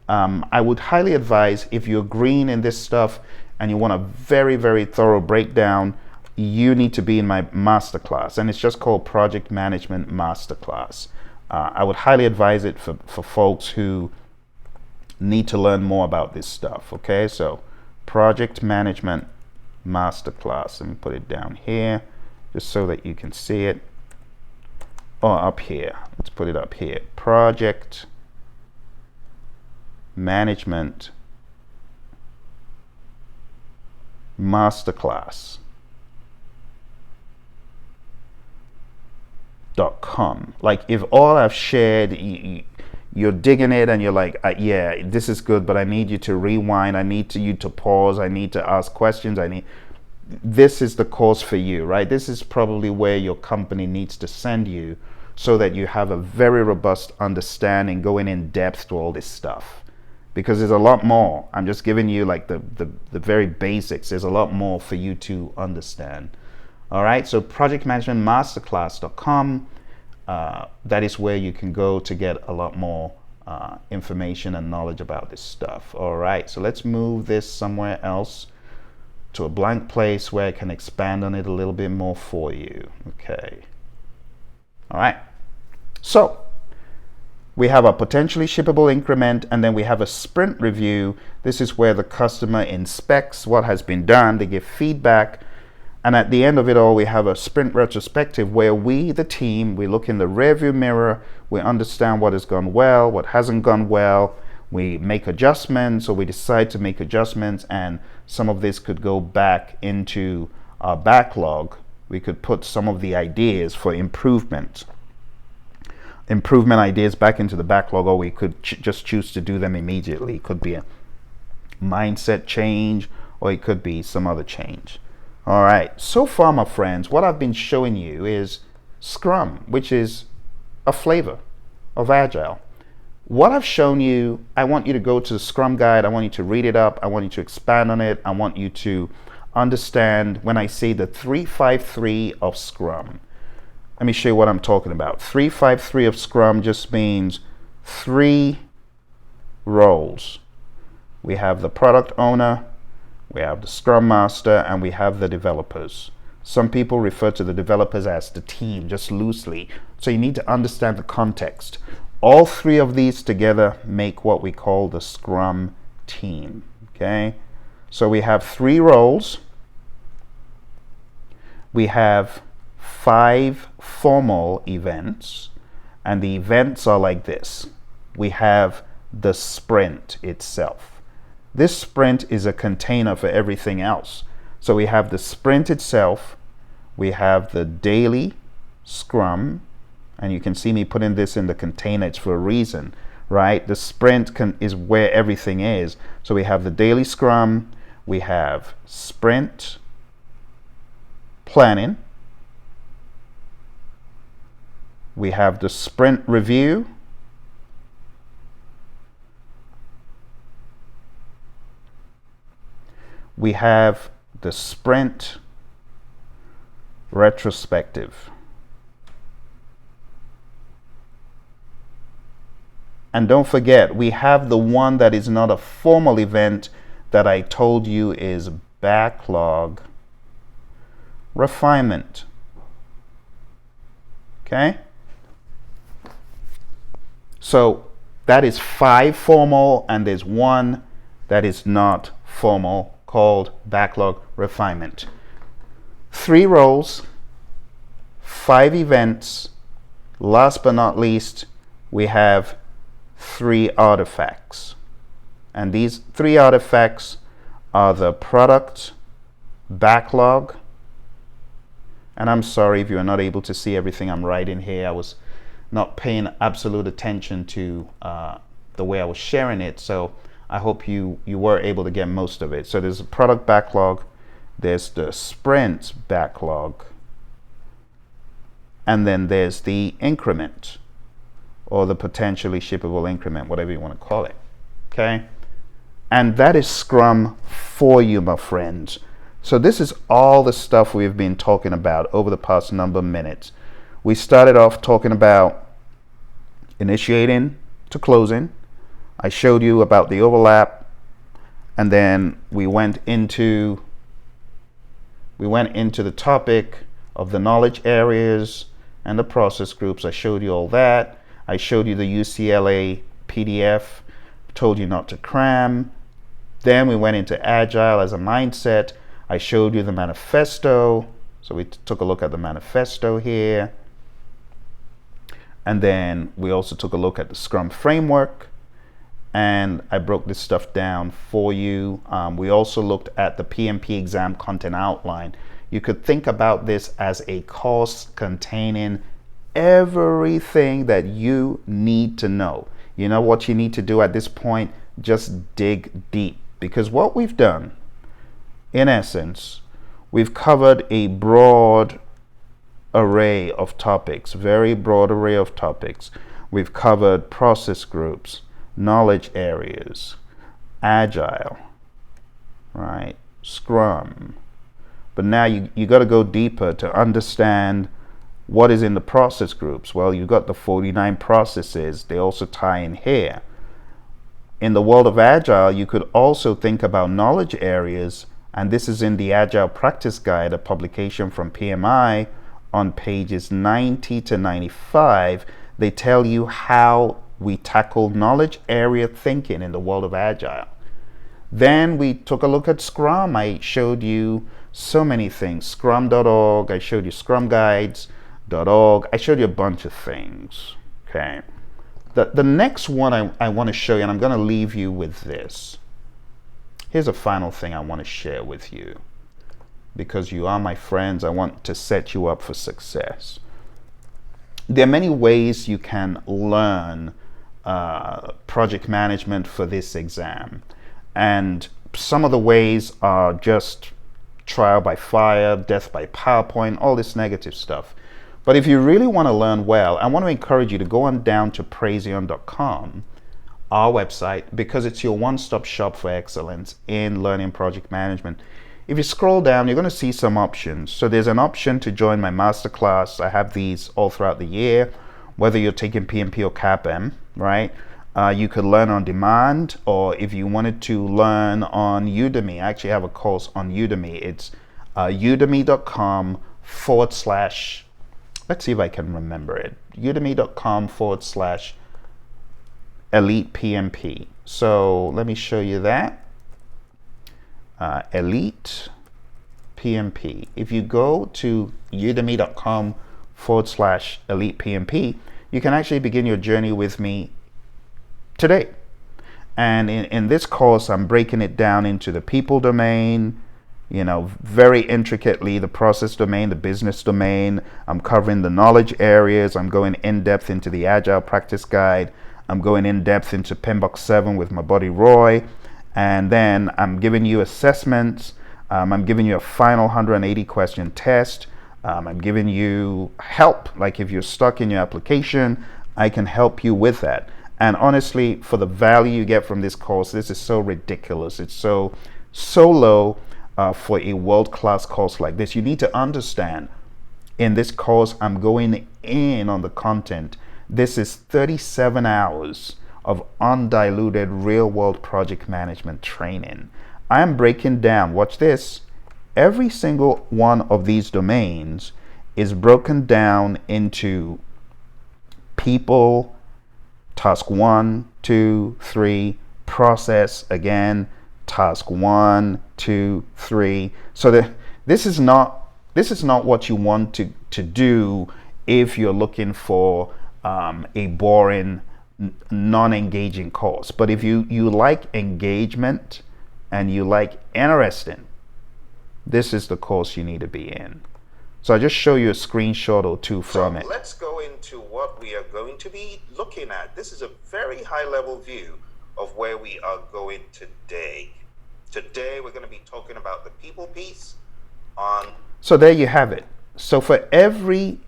I would highly advise, if you're green in this stuff and you want a very, very thorough breakdown, you need to be in my masterclass, and it's just called Project Management Masterclass. I would highly advise it for folks who need to learn more about this stuff. Okay, so Project Management Masterclass. Let me put it down here just so that you can see it. Or up here. Let's put it up here. Project Management Masterclass. .com. Like, if all I've shared, you're digging it and you're like, yeah, this is good, but I need you to rewind. I need you to pause. I need to ask questions. This is the course for you, right? This is probably where your company needs to send you, so that you have a very robust understanding, going in depth to all this stuff, because there's a lot more. I'm just giving you like the very basics. There's a lot more for you to understand. All right, so projectmanagementmasterclass.com, that is where you can go to get a lot more information and knowledge about this stuff. All right, so let's move this somewhere else to a blank place where I can expand on it a little bit more for you. Okay. All right, so we have a potentially shippable increment, and then we have a sprint review. This is where the customer inspects what has been done. They give feedback. And at the end of it all, we have a sprint retrospective where we, the team, we look in the rearview mirror, we understand what has gone well, what hasn't gone well, we make adjustments, or we decide to make adjustments, and some of this could go back into our backlog. We could put some of the ideas for improvement ideas back into the backlog, or we could just choose to do them immediately. It could be a mindset change, or it could be some other change. All right, so far, my friends, what I've been showing you is Scrum, which is a flavor of Agile. What I've shown you, I want you to go to the Scrum guide. I want you to read it up. I want you to expand on it. I want you to understand when I say the 353 of Scrum. Let me show you what I'm talking about. 353 of Scrum just means 3 roles. We have the product owner, we have the Scrum Master, and we have the developers. Some people refer to the developers as the team, just loosely. So you need to understand the context. All 3 of these together make what we call the Scrum team. Okay? So we have 3 roles. We have 5 formal events, and the events are like this. We have the sprint itself. This sprint is a container for everything else. So we have the sprint itself, we have the daily Scrum, and you can see me putting this in the container. It's for a reason, right? The sprint is where everything is. So we have the daily Scrum, we have sprint planning, we have the sprint review, we have the sprint retrospective. And don't forget, we have the one that is not a formal event that I told you is backlog refinement. Okay? So that is 5 formal, and there's 1 that is not formal, called backlog refinement. 3 roles, 5 events. Last but not least, we have 3 artifacts. And these 3 artifacts are the product backlog. And I'm sorry if you are not able to see everything I'm writing here. I was not paying absolute attention to the way I was sharing it. So I hope you were able to get most of it. So there's a product backlog, there's the sprint backlog, and then there's the increment, or the potentially shippable increment, whatever you want to call it. Okay? And that is Scrum for you, my friends. So this is all the stuff we've been talking about over the past number of minutes. We started off talking about initiating to closing. I showed you about the overlap, and then we went into the topic of the knowledge areas and the process groups. I showed you all that. I showed you the UCLA PDF, told you not to cram. Then we went into Agile as a mindset. I showed you the manifesto. So we took a look at the manifesto here. And then we also took a look at the Scrum framework. And I broke this stuff down for you. We also looked at the PMP exam content outline. You could think about this as a course containing everything that you need to know. You know what you need to do at this point? Just dig deep. Because what we've done, in essence, we've covered a broad array of topics, very broad array of topics. We've covered process groups, knowledge areas, Agile, right? Scrum. But now you got to go deeper to understand what is in the process groups. Well, you've got the 49 processes. They also tie in here. In the world of Agile, you could also think about knowledge areas, and this is in the Agile Practice Guide, a publication from PMI, on pages 90 to 95. They tell you how we tackle knowledge area thinking in the world of Agile. Then we took a look at Scrum. I showed you so many things. Scrum.org. I showed you scrumguides.org. I showed you a bunch of things. Okay. The next one I want to show you, and I'm going to leave you with this. Here's a final thing I want to share with you. Because you are my friends, I want to set you up for success. There are many ways you can learn project management for this exam. And some of the ways are just trial by fire, death by PowerPoint, all this negative stuff. But if you really want to learn well, I want to encourage you to go on down to Praizion.com, our website, because it's your one-stop shop for excellence in learning project management. If you scroll down, you're going to see some options. So there's an option to join my masterclass. I have these all throughout the year, whether you're taking PMP or CAPM, right? You could learn on demand, or if you wanted to learn on Udemy, I actually have a course on Udemy. It's udemy.com/ let's see if I can remember it. udemy.com/ elite PMP. So let me show you that. Elite PMP. If you go to udemy.com/ elite PMP, you can actually begin your journey with me today. And in this course, I'm breaking it down into the people domain, very intricately, the process domain, the business domain. I'm covering the knowledge areas. I'm going in depth into the Agile Practice Guide. I'm going in depth into PMBOK 7 with my buddy Roy. And then I'm giving you assessments. I'm giving you a final 180 question test. I'm giving you help. Like if you're stuck in your application, I can help you with that. And honestly, for the value you get from this course, this is so ridiculous. It's so low for a world-class course like this. You need to understand, in this course, I'm going in on the content. This is 37 hours of undiluted real-world project management training. I'm breaking down, watch this, every single one of these domains is broken down into people, task 1, 2, 3, process again, task 1, 2, 3. So this is not what you want to do if you're looking for a boring, non-engaging course. But if you like engagement and you like interesting, this is the course you need to be in. So I'll just show you a screenshot or two from it. Let's go into what we are going to be looking at. This is a very high-level view of where we are going today. Today we're going to be talking about the people piece on... So there you have it. So for every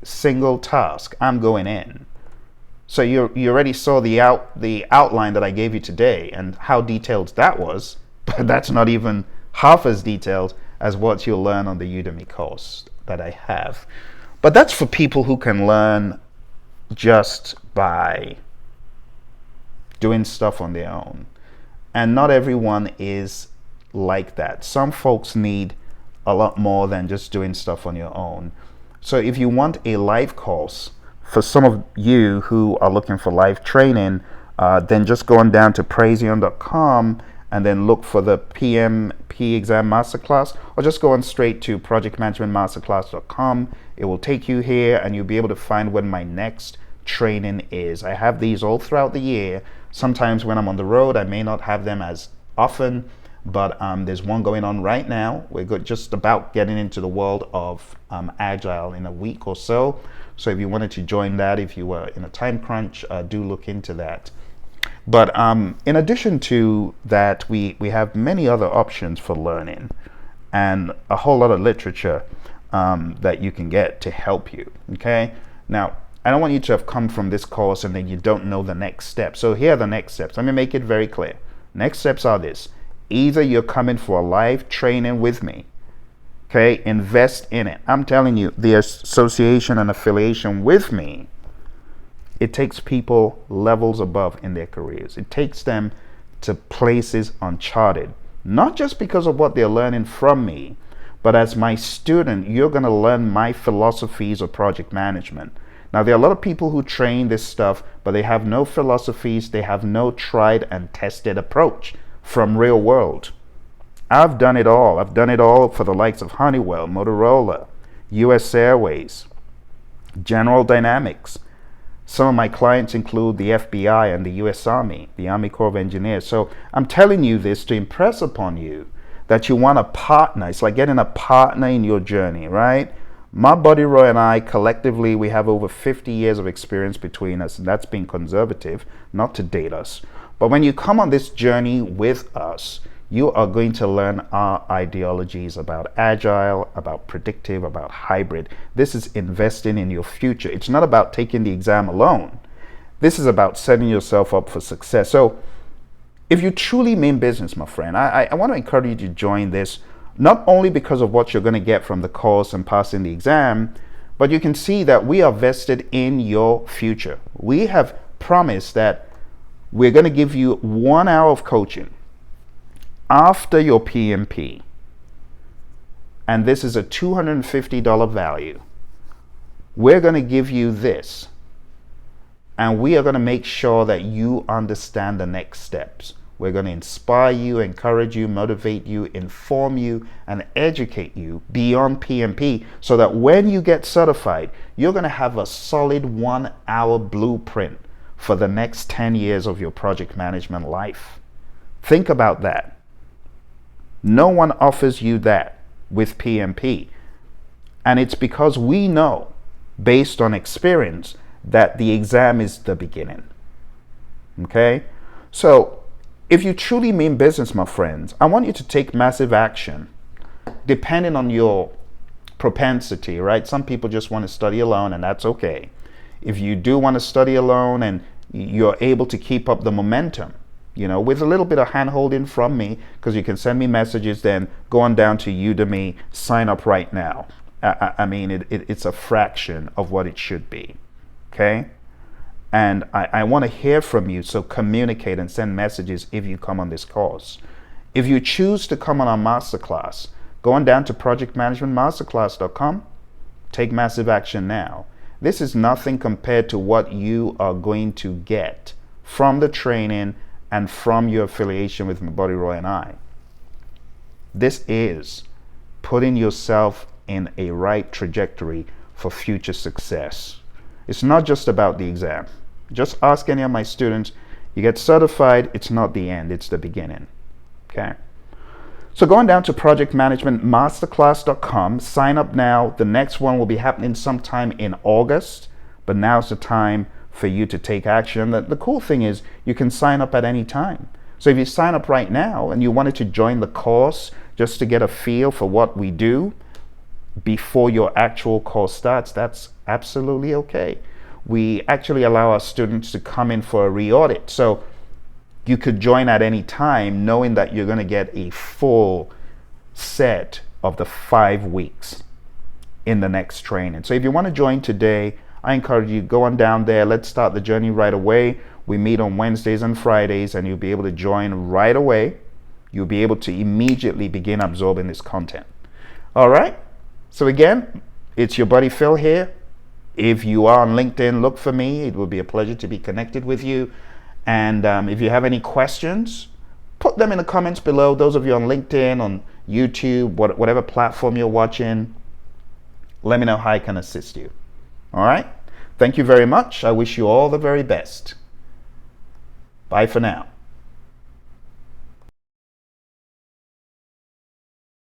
single task I'm going in, So you already saw the outline that I gave you today and how detailed that was, but that's not even half as detailed as what you'll learn on the Udemy course that I have. But that's for people who can learn just by doing stuff on their own. And not everyone is like that. Some folks need a lot more than just doing stuff on your own. So if you want a live course, for some of you who are looking for live training, then just go on down to Praizion.com and then look for the PMP exam masterclass, or just go on straight to projectmanagementmasterclass.com. It will take you here and you'll be able to find when my next training is. I have these all throughout the year. Sometimes when I'm on the road, I may not have them as often, but there's one going on right now. We're just about getting into the world of Agile in a week or so. So if you wanted to join that, if you were in a time crunch, do look into that. But in addition to that, we have many other options for learning and a whole lot of literature that you can get to help you. Okay. Now, I don't want you to have come from this course and then you don't know the next step. So here are the next steps. Let me make it very clear. Next steps are this. Either you're coming for a live training with me. Okay, invest in it. I'm telling you, the association and affiliation with me, it takes people levels above in their careers. It takes them to places uncharted, not just because of what they're learning from me, but as my student, you're going to learn my philosophies of project management. Now, there are a lot of people who train this stuff, but they have no philosophies. They have no tried and tested approach from real world. I've done it all. I've done it all for the likes of Honeywell, Motorola, US Airways, General Dynamics. Some of my clients include the FBI and the US Army, the Army Corps of Engineers. So I'm telling you this to impress upon you that you want a partner. It's like getting a partner in your journey, right? My buddy Roy and I, collectively, we have over 50 years of experience between us, and that's being conservative, not to date us. But when you come on this journey with us, you are going to learn our ideologies about agile, about predictive, about hybrid. This is investing in your future. It's not about taking the exam alone. This is about setting yourself up for success. So if you truly mean business, my friend, I want to encourage you to join this, not only because of what you're going to get from the course and passing the exam, but you can see that we are vested in your future. We have promised that we're going to give you 1 hour of coaching after your PMP, and this is a $250 value. We're going to give you this, and we are going to make sure that you understand the next steps. We're going to inspire you, encourage you, motivate you, inform you, and educate you beyond PMP so that when you get certified, you're going to have a solid 1 hour blueprint for the next 10 years of your project management life. Think about that. No one offers you that with PMP. And it's because we know, based on experience, that the exam is the beginning. Okay? So, if you truly mean business, my friends, I want you to take massive action, depending on your propensity, right? Some people just want to study alone, and that's okay. If you do want to study alone and you're able to keep up the momentum, with a little bit of hand-holding from me, because you can send me messages, then go on down to Udemy, sign up right now. I mean, it's a fraction of what it should be, okay? And I want to hear from you, so communicate and send messages if you come on this course. If you choose to come on our masterclass, go on down to projectmanagementmasterclass.com, take massive action now. This is nothing compared to what you are going to get from the training and from your affiliation with my buddy Roy and I. This is putting yourself in a right trajectory for future success. It's not just about the exam. Just ask any of my students. You get certified, it's not the end, it's the beginning. Okay? So going down to projectmanagementmasterclass.com, sign up now. The next one will be happening sometime in August, but now's the time for you to take action. The cool thing is you can sign up at any time. So if you sign up right now and you wanted to join the course just to get a feel for what we do before your actual course starts, that's absolutely okay. we actually allow our students to come in for a re-audit. So you could join at any time knowing that you're going to get a full set of the 5 weeks in the next training. So if you want to join today, I encourage you, go on down there. Let's start the journey right away. We meet on Wednesdays and Fridays, and you'll be able to join right away. You'll be able to immediately begin absorbing this content. All right. So again, it's your buddy Phil here. If you are on LinkedIn, look for me. It will be a pleasure to be connected with you. And if you have any questions, put them in the comments below. Those of you on LinkedIn, on YouTube, whatever platform you're watching, let me know how I can assist you. All right. Thank you very much. I wish you all the very best. Bye for now.